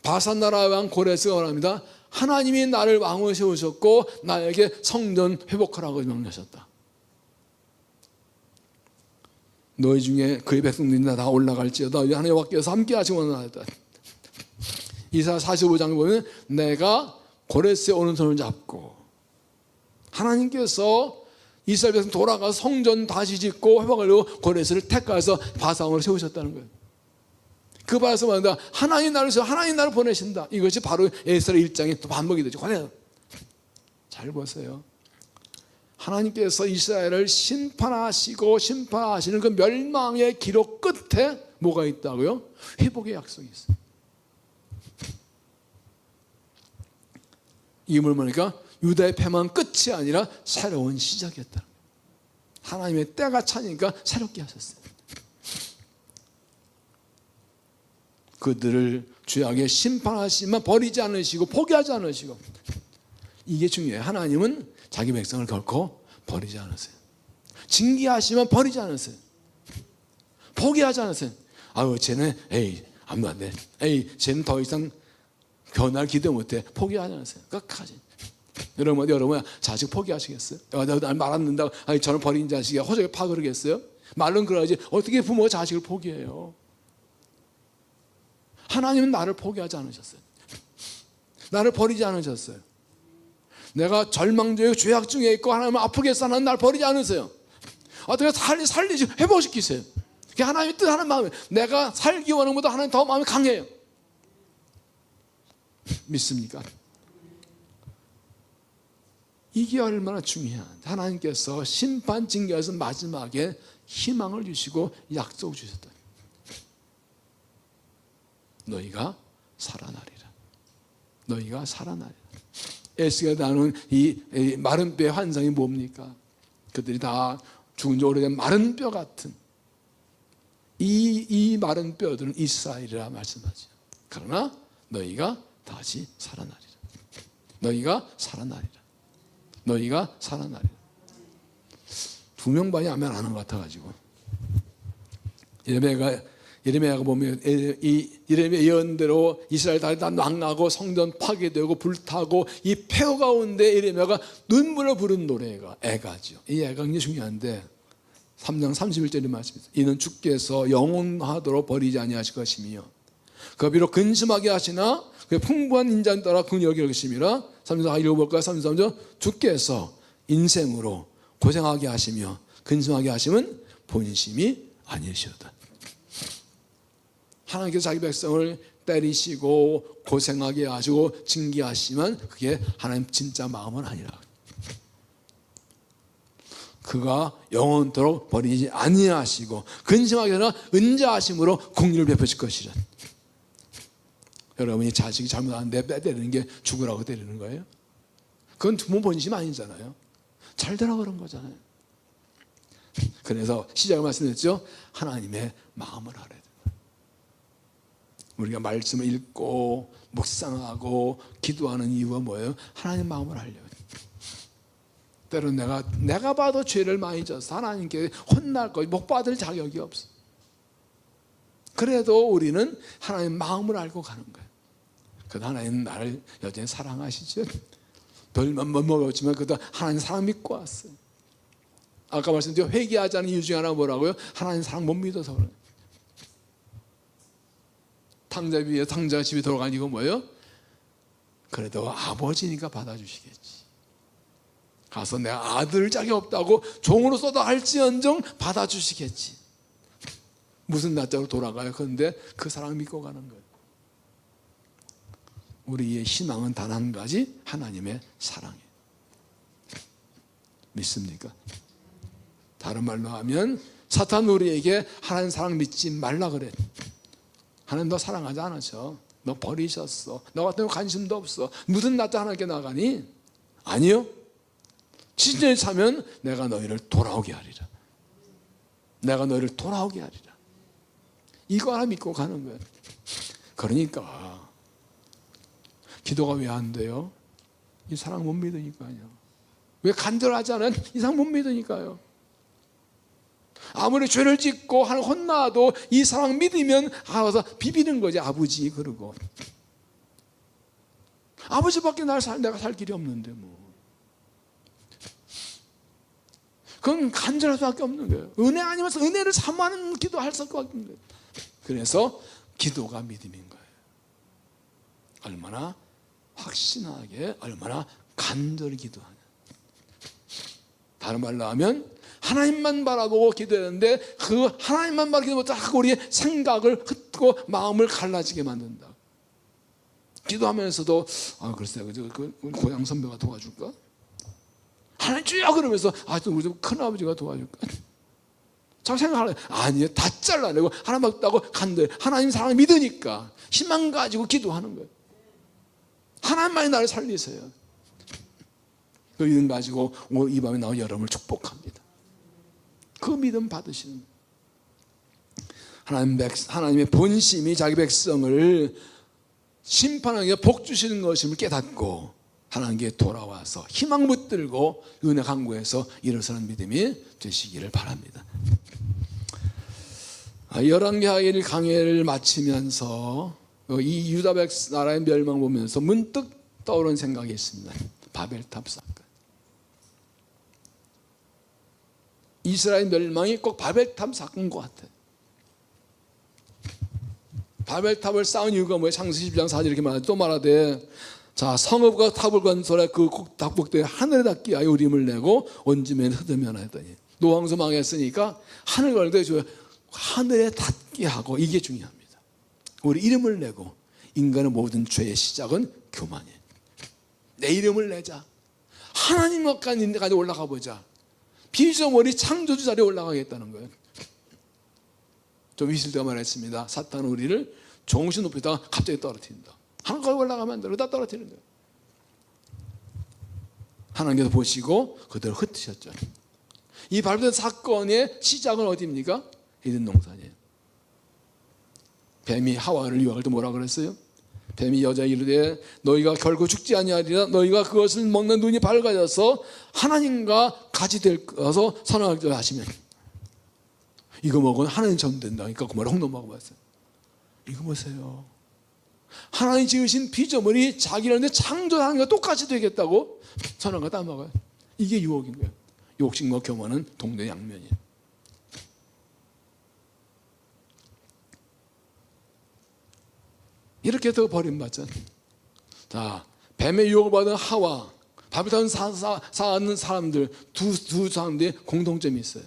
바산 나라 왕 고레스가 말합니다. 하나님이 나를 왕으로 세우셨고 나에게 성전 회복하라고 명령하셨다. 너희 중에 그의 백성들이 다 올라갈지어다 하나님 여호와께서 함께 하시고 나다. 이사야 45장에 보면 내가 고레스의 오른손을 잡고 하나님께서 이스라엘 백성 돌아가서 성전 다시 짓고 회복하려고 고레스를 택하여서 바상으로 세우셨다는 거예요. 그 바에서 말한다. 하나님 나를 보내신다. 이것이 바로 에스라 1장의 또 반복이 되죠. 과연 잘 보세요. 하나님께서 이스라엘을 심판하시는 그 멸망의 기록 끝에 뭐가 있다고요? 회복의 약속이 있어요. 이걸 보니까 유다의 패망은 끝이 아니라 새로운 시작이었다. 하나님의 때가 차니까 새롭게 하셨어요. 그들을 죄악에 심판하시면 버리지 않으시고 포기하지 않으시고, 이게 중요해요. 하나님은 자기 백성을 결코 버리지 않으세요. 징계하시면 버리지 않으세요. 포기하지 않으세요. 아유 쟤는 아무도 안 돼. 쟤는 더 이상 변할 기도 못해. 포기하지 않으세요. 끝까지. 여러분 자식 포기하시겠어요? 날 말 안 듣는다고 저는 버린 자식이 호적에 파 그러겠어요? 말은 그러지 어떻게 부모가 자식을 포기해요? 하나님은 나를 포기하지 않으셨어요. 나를 버리지 않으셨어요. 내가 절망 중에 죄악 중에 있고 하나님은 아프게 해서 하나님 날 버리지 않으세요. 어떻게 살리시 회복시키세요. 그게 하나님의 뜻하는 마음이에요. 내가 살기 원하는 것보다 하나님 더 마음이 강해요. 믿습니까? 이게 얼마나 중요한, 하나님께서 심판 징계에서 마지막에 희망을 주시고 약속을 주셨다. 너희가 살아나리라. 너희가 살아나리라. 에스겔에 나오는 이 마른 뼈의 환상이 뭡니까? 그들이 다 죽은 지 오래된 마른 뼈 같은 이 마른 뼈들은 이스라엘이라 말씀하죠. 그러나 너희가 다시 살아나리라. 너희가 살아나리라. 너희가 살아나리라. 두 명 반이 아멘 안 하는 것 같아가지고 예레미야가 보면 이 예레미야 예언대로 이스라엘 다리 다 낭나고 성전 파괴되고 불타고 이 폐허 가운데 예레미야가 눈물을 부른 노래가 애가죠. 이 애가 굉장히 중요한데 3장 31절의 말씀입니다. 이는 주께서 영원하도록 버리지 아니하실 것이며 그 비록 근심하게 하시나 그 풍부한 인자는 따라 긍휼히 여길 것임이라. 3장 읽어볼까요? 33절 주께서 인생으로 고생하게 하시며 근심하게 하시면 본심이 아니시로다. 하나님께서 자기 백성을 때리시고 고생하게 하시고 징계하시면 그게 하나님 진짜 마음은 아니라. 그가 영원토록 버리지 아니하시고 근심하게 하나 은자하심으로 공의를 베푸실 것이라. 여러분이 자식이 잘못하는데 때리는 게 죽으라고 때리는 거예요? 그건 부모 본심 아니잖아요. 잘 되라고 그런 거잖아요. 그래서 시작을 말씀드렸죠. 하나님의 마음을 알아야 된다. 우리가 말씀을 읽고 묵상하고 기도하는 이유가 뭐예요? 하나님 마음을 알려요. 때로는 내가 봐도 죄를 많이 져서 하나님께 혼날 거 못 받을 자격이 없어. 그래도 우리는 하나님 마음을 알고 가는 거예요. 그래도 하나님은 나를 여전히 사랑하시죠. 별만 못 먹었지만 그래도 하나님 사랑 믿고 왔어요. 아까 말씀드린 회개하지 않은 이유 중에 하나 뭐라고요? 하나님 사랑 못 믿어서 그래요. 탕자 위에 탕자가 집에 돌아가니 이거 뭐예요? 그래도 아버지니까 받아주시겠지. 가서 내가 아들 짝이 없다고 종으로서도 할지언정 받아주시겠지. 무슨 낯짝으로 돌아가요? 그런데 그 사랑 믿고 가는 거예요. 우리의 희망은 단 한 가지, 하나님의 사랑이에요. 믿습니까? 다른 말로 하면 사탄 우리에게 하나님 사랑 믿지 말라 그래. 하나님 너 사랑하지 않으셔. 너 버리셨어. 너 같은 관심도 없어. 무슨 낯짝 하나님께 나가니? 아니요. 진정히 차면 내가 너희를 돌아오게 하리라. 내가 너희를 돌아오게 하리라. 이거 하나 믿고 가는 거예요. 그러니까 기도가 왜 안 돼요? 이 사랑 못 믿으니까요. 왜 간절하지 않은 이 사랑 못 믿으니까요. 아무리 죄를 짓고 혼나도 이 사랑 믿으면 와서 비비는 거지. 아버지 그러고 아버지밖에 내가 살 길이 없는데 뭐. 그건 간절할 수밖에 없는 거예요. 은혜 아니면서 은혜를 사모하는 기도할 수밖에 없는 거예요. 그래서 기도가 믿음인 거예요. 얼마나 확신하게, 얼마나 간절히 기도하냐. 다른 말로 하면 하나님만 바라보고 기도했는데 그 하나님만 바라보고 자꾸 우리의 생각을 흩고 마음을 갈라지게 만든다. 기도하면서도 글쎄요, 그 고향 선배가 도와줄까? 하나님 주여 그러면서 또 우리 큰아버지가 도와줄까? 자꾸 생각하는 아니에요. 다 잘라내고 하나님 없다고 간대. 하나님 사랑을 믿으니까 희망 가지고 기도하는 거예요. 하나님만이 나를 살리세요. 그 믿음 가지고 오늘 이 밤에 나와 여러분을 축복합니다. 그 믿음 받으시는 하나님의 본심이 자기 백성을 심판하기 위해 복 주시는 것임을 깨닫고 하나님께 돌아와서 희망 붙들고 은혜 강구해서 일어서는 믿음이 되시기를 바랍니다. 열왕기 강해를 마치면서 이 유다 나라의 멸망 보면서 문득 떠오른 생각이 있습니다. 바벨탑 사건. 이스라엘 멸망이 꼭 바벨탑 사건인 것 같아요. 바벨탑을 쌓은 이유가 뭐예요? 창세기 12장 4절 이렇게 말하죠. 또 말하되 자 성읍과 탑을 건설해 그 닭복대에 하늘에 닿기 위하여 우림을 내고 온지면 흩으면 하더니 노왕수 망했으니까 하늘 걸대 줘요. 하늘에 닿게 하고 이게 중요합니다. 우리 이름을 내고 인간의 모든 죄의 시작은 교만이에요. 내 이름을 내자. 하나님 가까이 올라가 보자. 비조물이 창조주 자리에 올라가겠다는 거예요. 좀 있을 때가 말했습니다. 사탄은 우리를 정신 높이다가 갑자기 떨어뜨린다. 하나님까지 올라가면 안 돼. 그러다 떨어뜨리는 거예요. 하나님께서 보시고 그대로 흩으셨죠. 이 바벨탑 사건의 시작은 어디입니까? 에덴 동산이에요. 뱀이 하와를 유혹할 때 뭐라 그랬어요? 뱀이 여자에 이르되 너희가 결국 죽지 아니하리라. 너희가 그것을 먹는 눈이 밝아져서 하나님과 같이 되어서 선악을 하시면 이거 먹으면 하나님 전된다. 그러니까 그 말을 홍도 먹어봤어요. 이거 보세요. 하나님 지으신 피조물이 자기를 창조하는 것 똑같이 되겠다고 선악과 따먹어요. 이게 유혹인 거예요. 욕심과 교만은 동대 양면이에요. 이렇게 해서 버림받잖아. 자, 뱀의 유혹을 받은 하와, 바벨탑 쌓는 사람들, 두 사람들의 공통점이 있어요.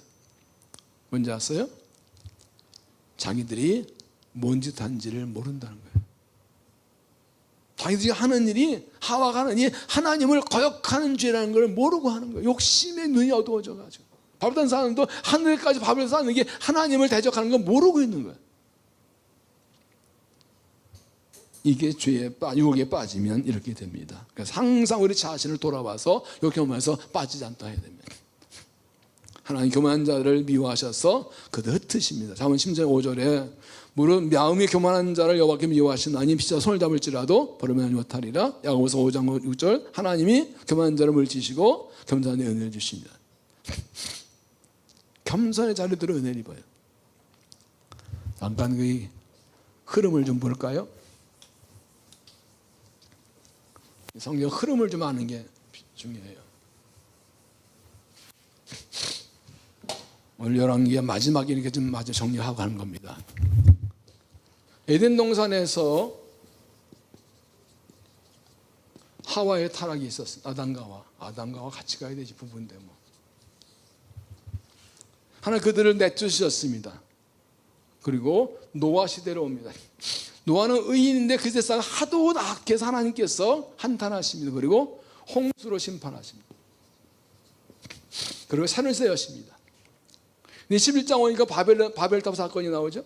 뭔지 아세요? 자기들이 뭔 짓 한지를 모른다는 거예요. 자기들이 하는 일이, 하와가 하는 일이 하나님을 거역하는 죄라는 걸 모르고 하는 거예요. 욕심의 눈이 어두워져가지고. 바벨탑 사람도 하늘까지 바벨탑 쌓는 게 하나님을 대적하는 걸 모르고 있는 거예요. 이게 죄에 유혹에 빠지면 이렇게 됩니다. 그래서 항상 우리 자신을 돌아봐서 이 교만에서 빠지지 않다 해야 됩니다. 하나님 교만한 자를 미워하셔서 그들 흩으십니다. 잠언 10장 5절에 무릇 마음이 교만한 자를 여호와께 미워하시나니 피차 손을 잡을지라도 버리면 못하리라. 야고보서 5장 6절 하나님이 교만한 자를 물리치시고 겸손의 은혜를 주십니다. 겸손의 자리들은 은혜를 입어요. 잠깐 그 흐름을 좀 볼까요? 성경 흐름을 좀 아는 게 중요해요. 오늘 열왕기의 마지막에 이렇게 좀 마저 정리하고 하는 겁니다. 에덴 동산에서 하와의 타락이 있었어요. 아담과 같이 가야 되지 부부인데 뭐. 하나님 그들을 내쫓으셨습니다. 그리고 노아 시대로 옵니다. 노아는 의인인데 그 세상 하도 악해서 하나님께서 한탄하십니다. 그리고 홍수로 심판하십니다. 그리고 산을 세우십니다. 11장 오니까 바벨탑 사건이 나오죠.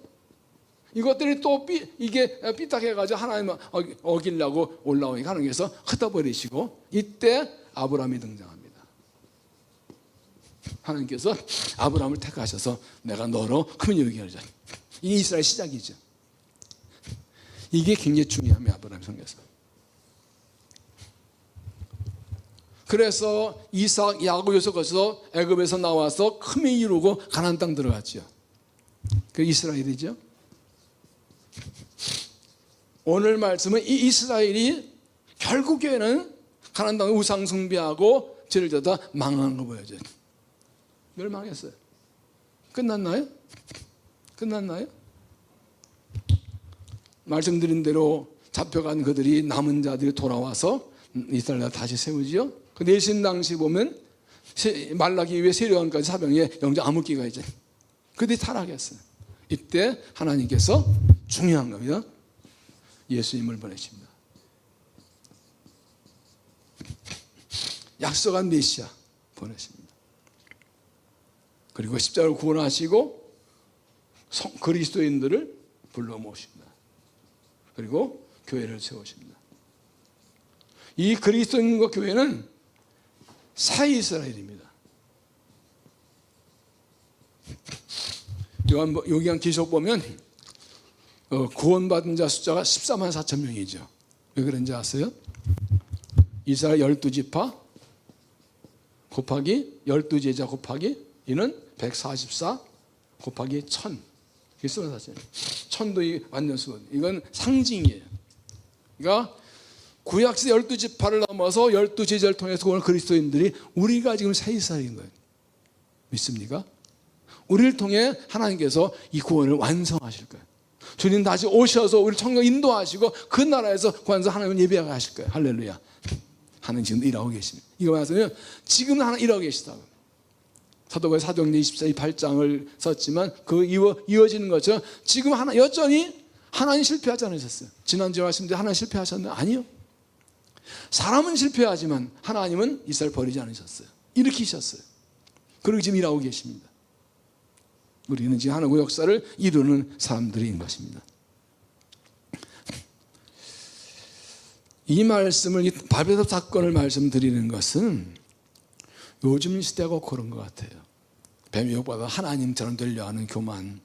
이것들이 또 이게 삐딱해가지고 하나님 어기려고 올라오니까 하나님께서 흩어버리시고 이때 아브라함이 등장합니다. 하나님께서 아브라함을 택하셔서 내가 너로 큰 일을 하자. 이게 이스라엘 시작이죠. 이게 굉장히 중요합니다. 아브라함 성경에서. 그래서 이삭, 야곱, 요셉 거쳐서 애굽에서 나와서 큼이 이루고 가나안 땅 들어갔죠. 그 이스라엘이죠. 오늘 말씀은 이 이스라엘이 결국에는 가나안 땅에 우상 숭배하고 죄를 져다 망하는 거 보여줘요. 멸망했어요. 끝났나요? 끝났나요? 말씀드린 대로 잡혀간 그들이 남은 자들이 돌아와서 이스라엘을 다시 세우지요. 그 내신 당시 보면 말라기 이후에 세례요한까지 사병에 영적 암흑기가 이제 그들이 타락했어요. 이때 하나님께서 중요한 겁니다. 예수님을 보내십니다. 약속한 메시아 보내십니다. 그리고 십자가를 구원하시고 그리스도인들을 불러 모십니다. 그리고 교회를 세우십니다. 이 그리스도인과 교회는 새 이스라엘입니다. 요한 기록 보면 구원받은 자 숫자가 14만 4천 명이죠. 왜 그런지 아세요? 이스라엘 12지파 곱하기 12제자 곱하기 이는 144 곱하기 1000. 이게 1000도 완전 수. 이건 상징이에요. 그러니까 구약시대 12지파를 넘어서 12제자를 통해서 오늘 그리스도인들이 우리가 지금 새 이스라엘인 거예요. 믿습니까? 우리를 통해 하나님께서 이 구원을 완성하실 거예요. 주님 다시 오셔서 우리 천국 인도하시고 그 나라에서 구원서 하나님은 예배하게 하실 거예요. 할렐루야. 하나님 지금도 일하고 계십니다. 이거 말하면 지금 하나님 일하고 계시다고. 사도행전 사도행전 28장을 썼지만 그 이어지는 것처럼 지금 여전히 하나님 실패하지 않으셨어요. 지난주에 말씀드린 하나님 실패하셨나요? 아니요. 사람은 실패하지만 하나님은 이스라엘 버리지 않으셨어요. 일으키셨어요. 그리고 지금 일하고 계십니다. 우리는 지금 하나님의 역사를 이루는 사람들인 것입니다. 이 말씀을, 이 바벨탑 사건을 말씀드리는 것은 요즘 시대가 그런 것 같아요. 뱀이 욕받아 하나님처럼 되려 하는 교만,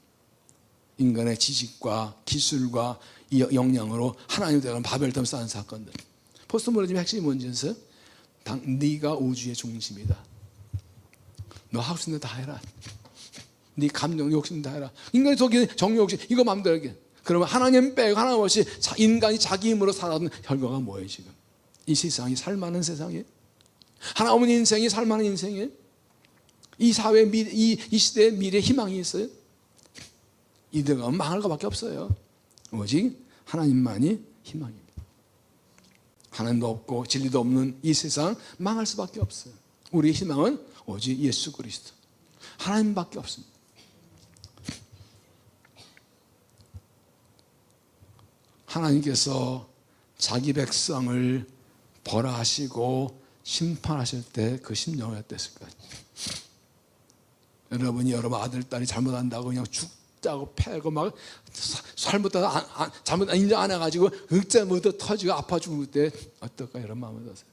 인간의 지식과 기술과 이 역량으로 하나님 되는 바벨탑 쌓은 사건들. 포스트모더니즘의 핵심이 뭔지 아세요? 네가 우주의 중심이다. 너 하고 싶은 데 다 해라. 네 감정 욕심 다 해라. 인간의 속에 정욕 욕심 이거 마음대로 하게. 그러면 하나님 빼고 하나님 없이 인간이 자기 힘으로 살아온 결과가 뭐예요 지금? 이 세상이 살만한 세상이에요? 하나 없는 인생이 살만한 인생이에요? 이 사회 이 시대의 미래 희망이 있어요? 이들과 망할 것밖에 없어요. 오직 하나님만이 희망입니다. 하나님도 없고 진리도 없는 이 세상 망할 수밖에 없어요. 우리의 희망은 오직 예수 그리스도 하나님밖에 없습니다. 하나님께서 자기 백성을 벌하시고 심판하실 때 그 심정이 어땠을까요? 여러분이 여러분 아들, 딸이 잘못한다고 그냥 죽자고 패고 막 잘못하다 잘못 인정 안 해가지고 윽자 묻어 터지고 아파 죽을 때 어떨까 이런 마음을 드세요.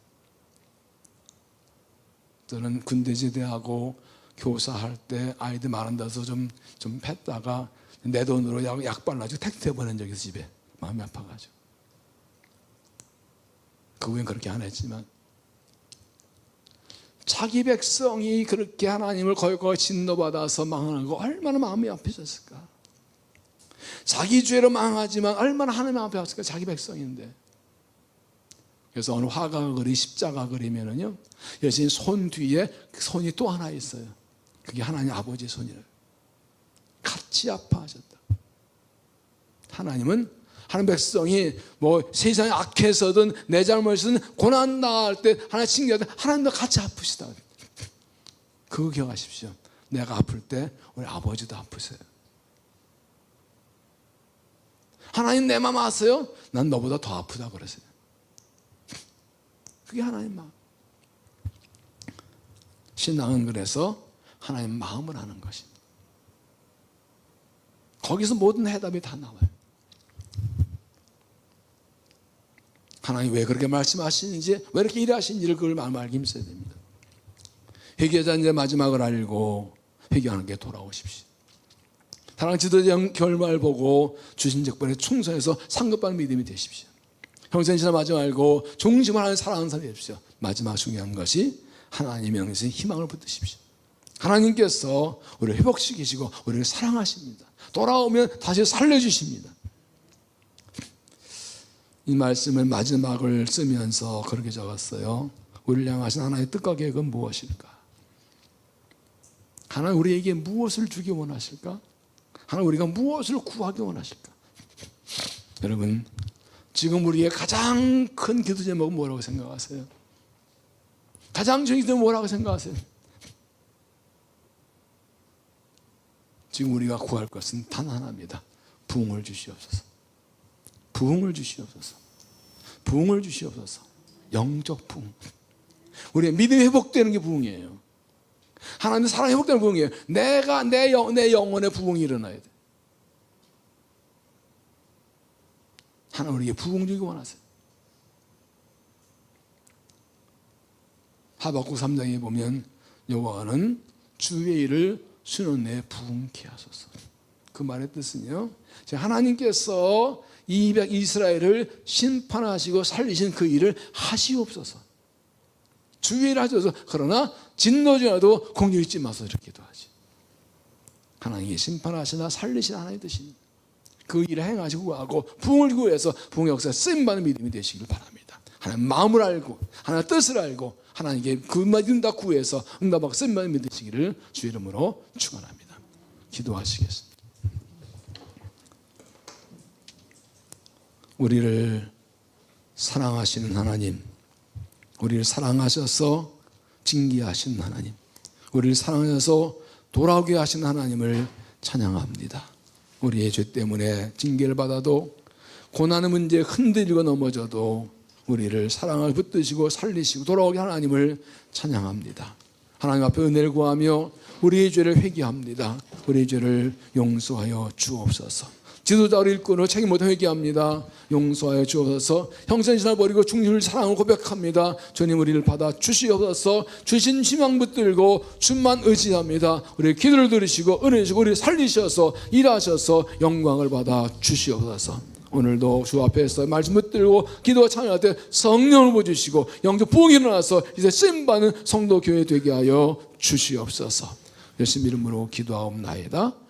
저는 군대 제대하고 교사할 때 아이들 많은 데서 좀 팼다가 내 돈으로 약 발라주고 택배 보낸 적이 있어요. 집에 마음이 아파가지고. 그 후엔 그렇게 안 했지만 자기 백성이 그렇게 하나님을 거의 진노받아서 망하는 거 얼마나 마음이 아프셨을까. 자기 죄로 망하지만 얼마나 하나님 앞에 왔을까. 자기 백성인데. 그래서 어느 화가 그리 십자가 그리면은요 여신 손 뒤에 손이 또 하나 있어요. 그게 하나님 아버지의 손이래요. 같이 아파하셨다. 하나님은 하나님 백성이 뭐 세상에 악해서든 내 잘못이든 고난 당할 때 하나님 칭찬할 때 하나님도 같이 아프시다. 그거 기억하십시오. 내가 아플 때 우리 아버지도 아프세요. 하나님 내 마음 아세요? 난 너보다 더 아프다 그러세요. 그게 하나님 마음. 신앙은 그래서 하나님 마음을 아는 것입니다. 거기서 모든 해답이 다 나와요. 하나님 왜 그렇게 말씀하시는지, 왜 이렇게 일하시는지를 그걸 알기 힘써야 됩니다. 회개자 이제 마지막을 알고 회개하는 게 돌아오십시오. 사랑 지도자 결말 보고 주신 직분에 충성해서 상급받는 믿음이 되십시오. 평생 지나마지 말고 중심을 하는 사랑하는 사람이 되십시오. 마지막 중요한 것이 하나님의 영에서 희망을 붙드십시오. 하나님께서 우리를 회복시키시고 우리를 사랑하십니다. 돌아오면 다시 살려주십니다. 이 말씀을 마지막을 쓰면서 그렇게 적었어요. 우리를 향하신 하나님의 뜻과 계획은 무엇일까? 하나님 우리에게 무엇을 주기 원하실까? 하나님 우리가 무엇을 구하기 원하실까? 여러분 지금 우리의 가장 큰 기도 제목은 뭐라고 생각하세요? 가장 중요한 기도는 뭐라고 생각하세요? 지금 우리가 구할 것은 단 하나입니다. 부흥을 주시옵소서. 부흥을 주시옵소서. 부흥을 주시옵소서. 영적 부흥. 우리의 믿음이 회복되는 게 부흥이에요. 하나님의 사랑이 회복되는 부흥이에요. 내가 내 영혼의 부흥이 일어나야 돼. 하나님 우리에게 부흥 주기 원하세요. 하박국 3장에 보면 여호와는 주의 일을 수년 내에 부흥케 하소서. 그 말의 뜻은요, 하나님께서 이스라엘을 심판하시고 살리신 그 일을 하시옵소서. 주의 일을 하셔서. 그러나 진노지라도 공유 잊지 마소서 이렇게 기도하지. 하나님이 심판하시나 살리시나 하나님의 뜻입니다. 그 일을 행하시고 하고 부흥을 구해서 부흥 역사에 쓰임받는 믿음이 되시길 바랍니다. 하나님 마음을 알고 하나님 뜻을 알고 하나님께 그 믿음 다 구해서 응답하고 쓰임받는 믿음 되시기를 주의 이름으로 축원합니다. 기도하시겠습니다. 우리를 사랑하시는 하나님, 우리를 사랑하셔서 징계하신 하나님, 우리를 사랑하셔서 돌아오게 하신 하나님을 찬양합니다. 우리의 죄 때문에 징계를 받아도 고난의 문제에 흔들리고 넘어져도 우리를 사랑을 붙드시고 살리시고 돌아오게 하나님을 찬양합니다. 하나님 앞에 은혜를 구하며 우리의 죄를 회개합니다. 우리의 죄를 용서하여 주옵소서. 지도자를 일꾼으로 책임 못해 회개합니다. 용서하여 주옵소서. 형선신앙을 버리고 중심을 사랑을 고백합니다. 주님 우리를 받아 주시옵소서. 주신 희망 붙들고 주만 의지합니다. 우리의 기도를 들으시고 은혜 주시고 우리를 살리셔서 일하셔서 영광을 받아 주시옵소서. 오늘도 주 앞에서 말씀 붙들고 기도와 찬양할 때 성령을 부어주시고 영적 부흥이 일어나서 이제 쓰임받는 성도 교회 되게 하여 주시옵소서. 예수님 이름으로 기도하옵나이다.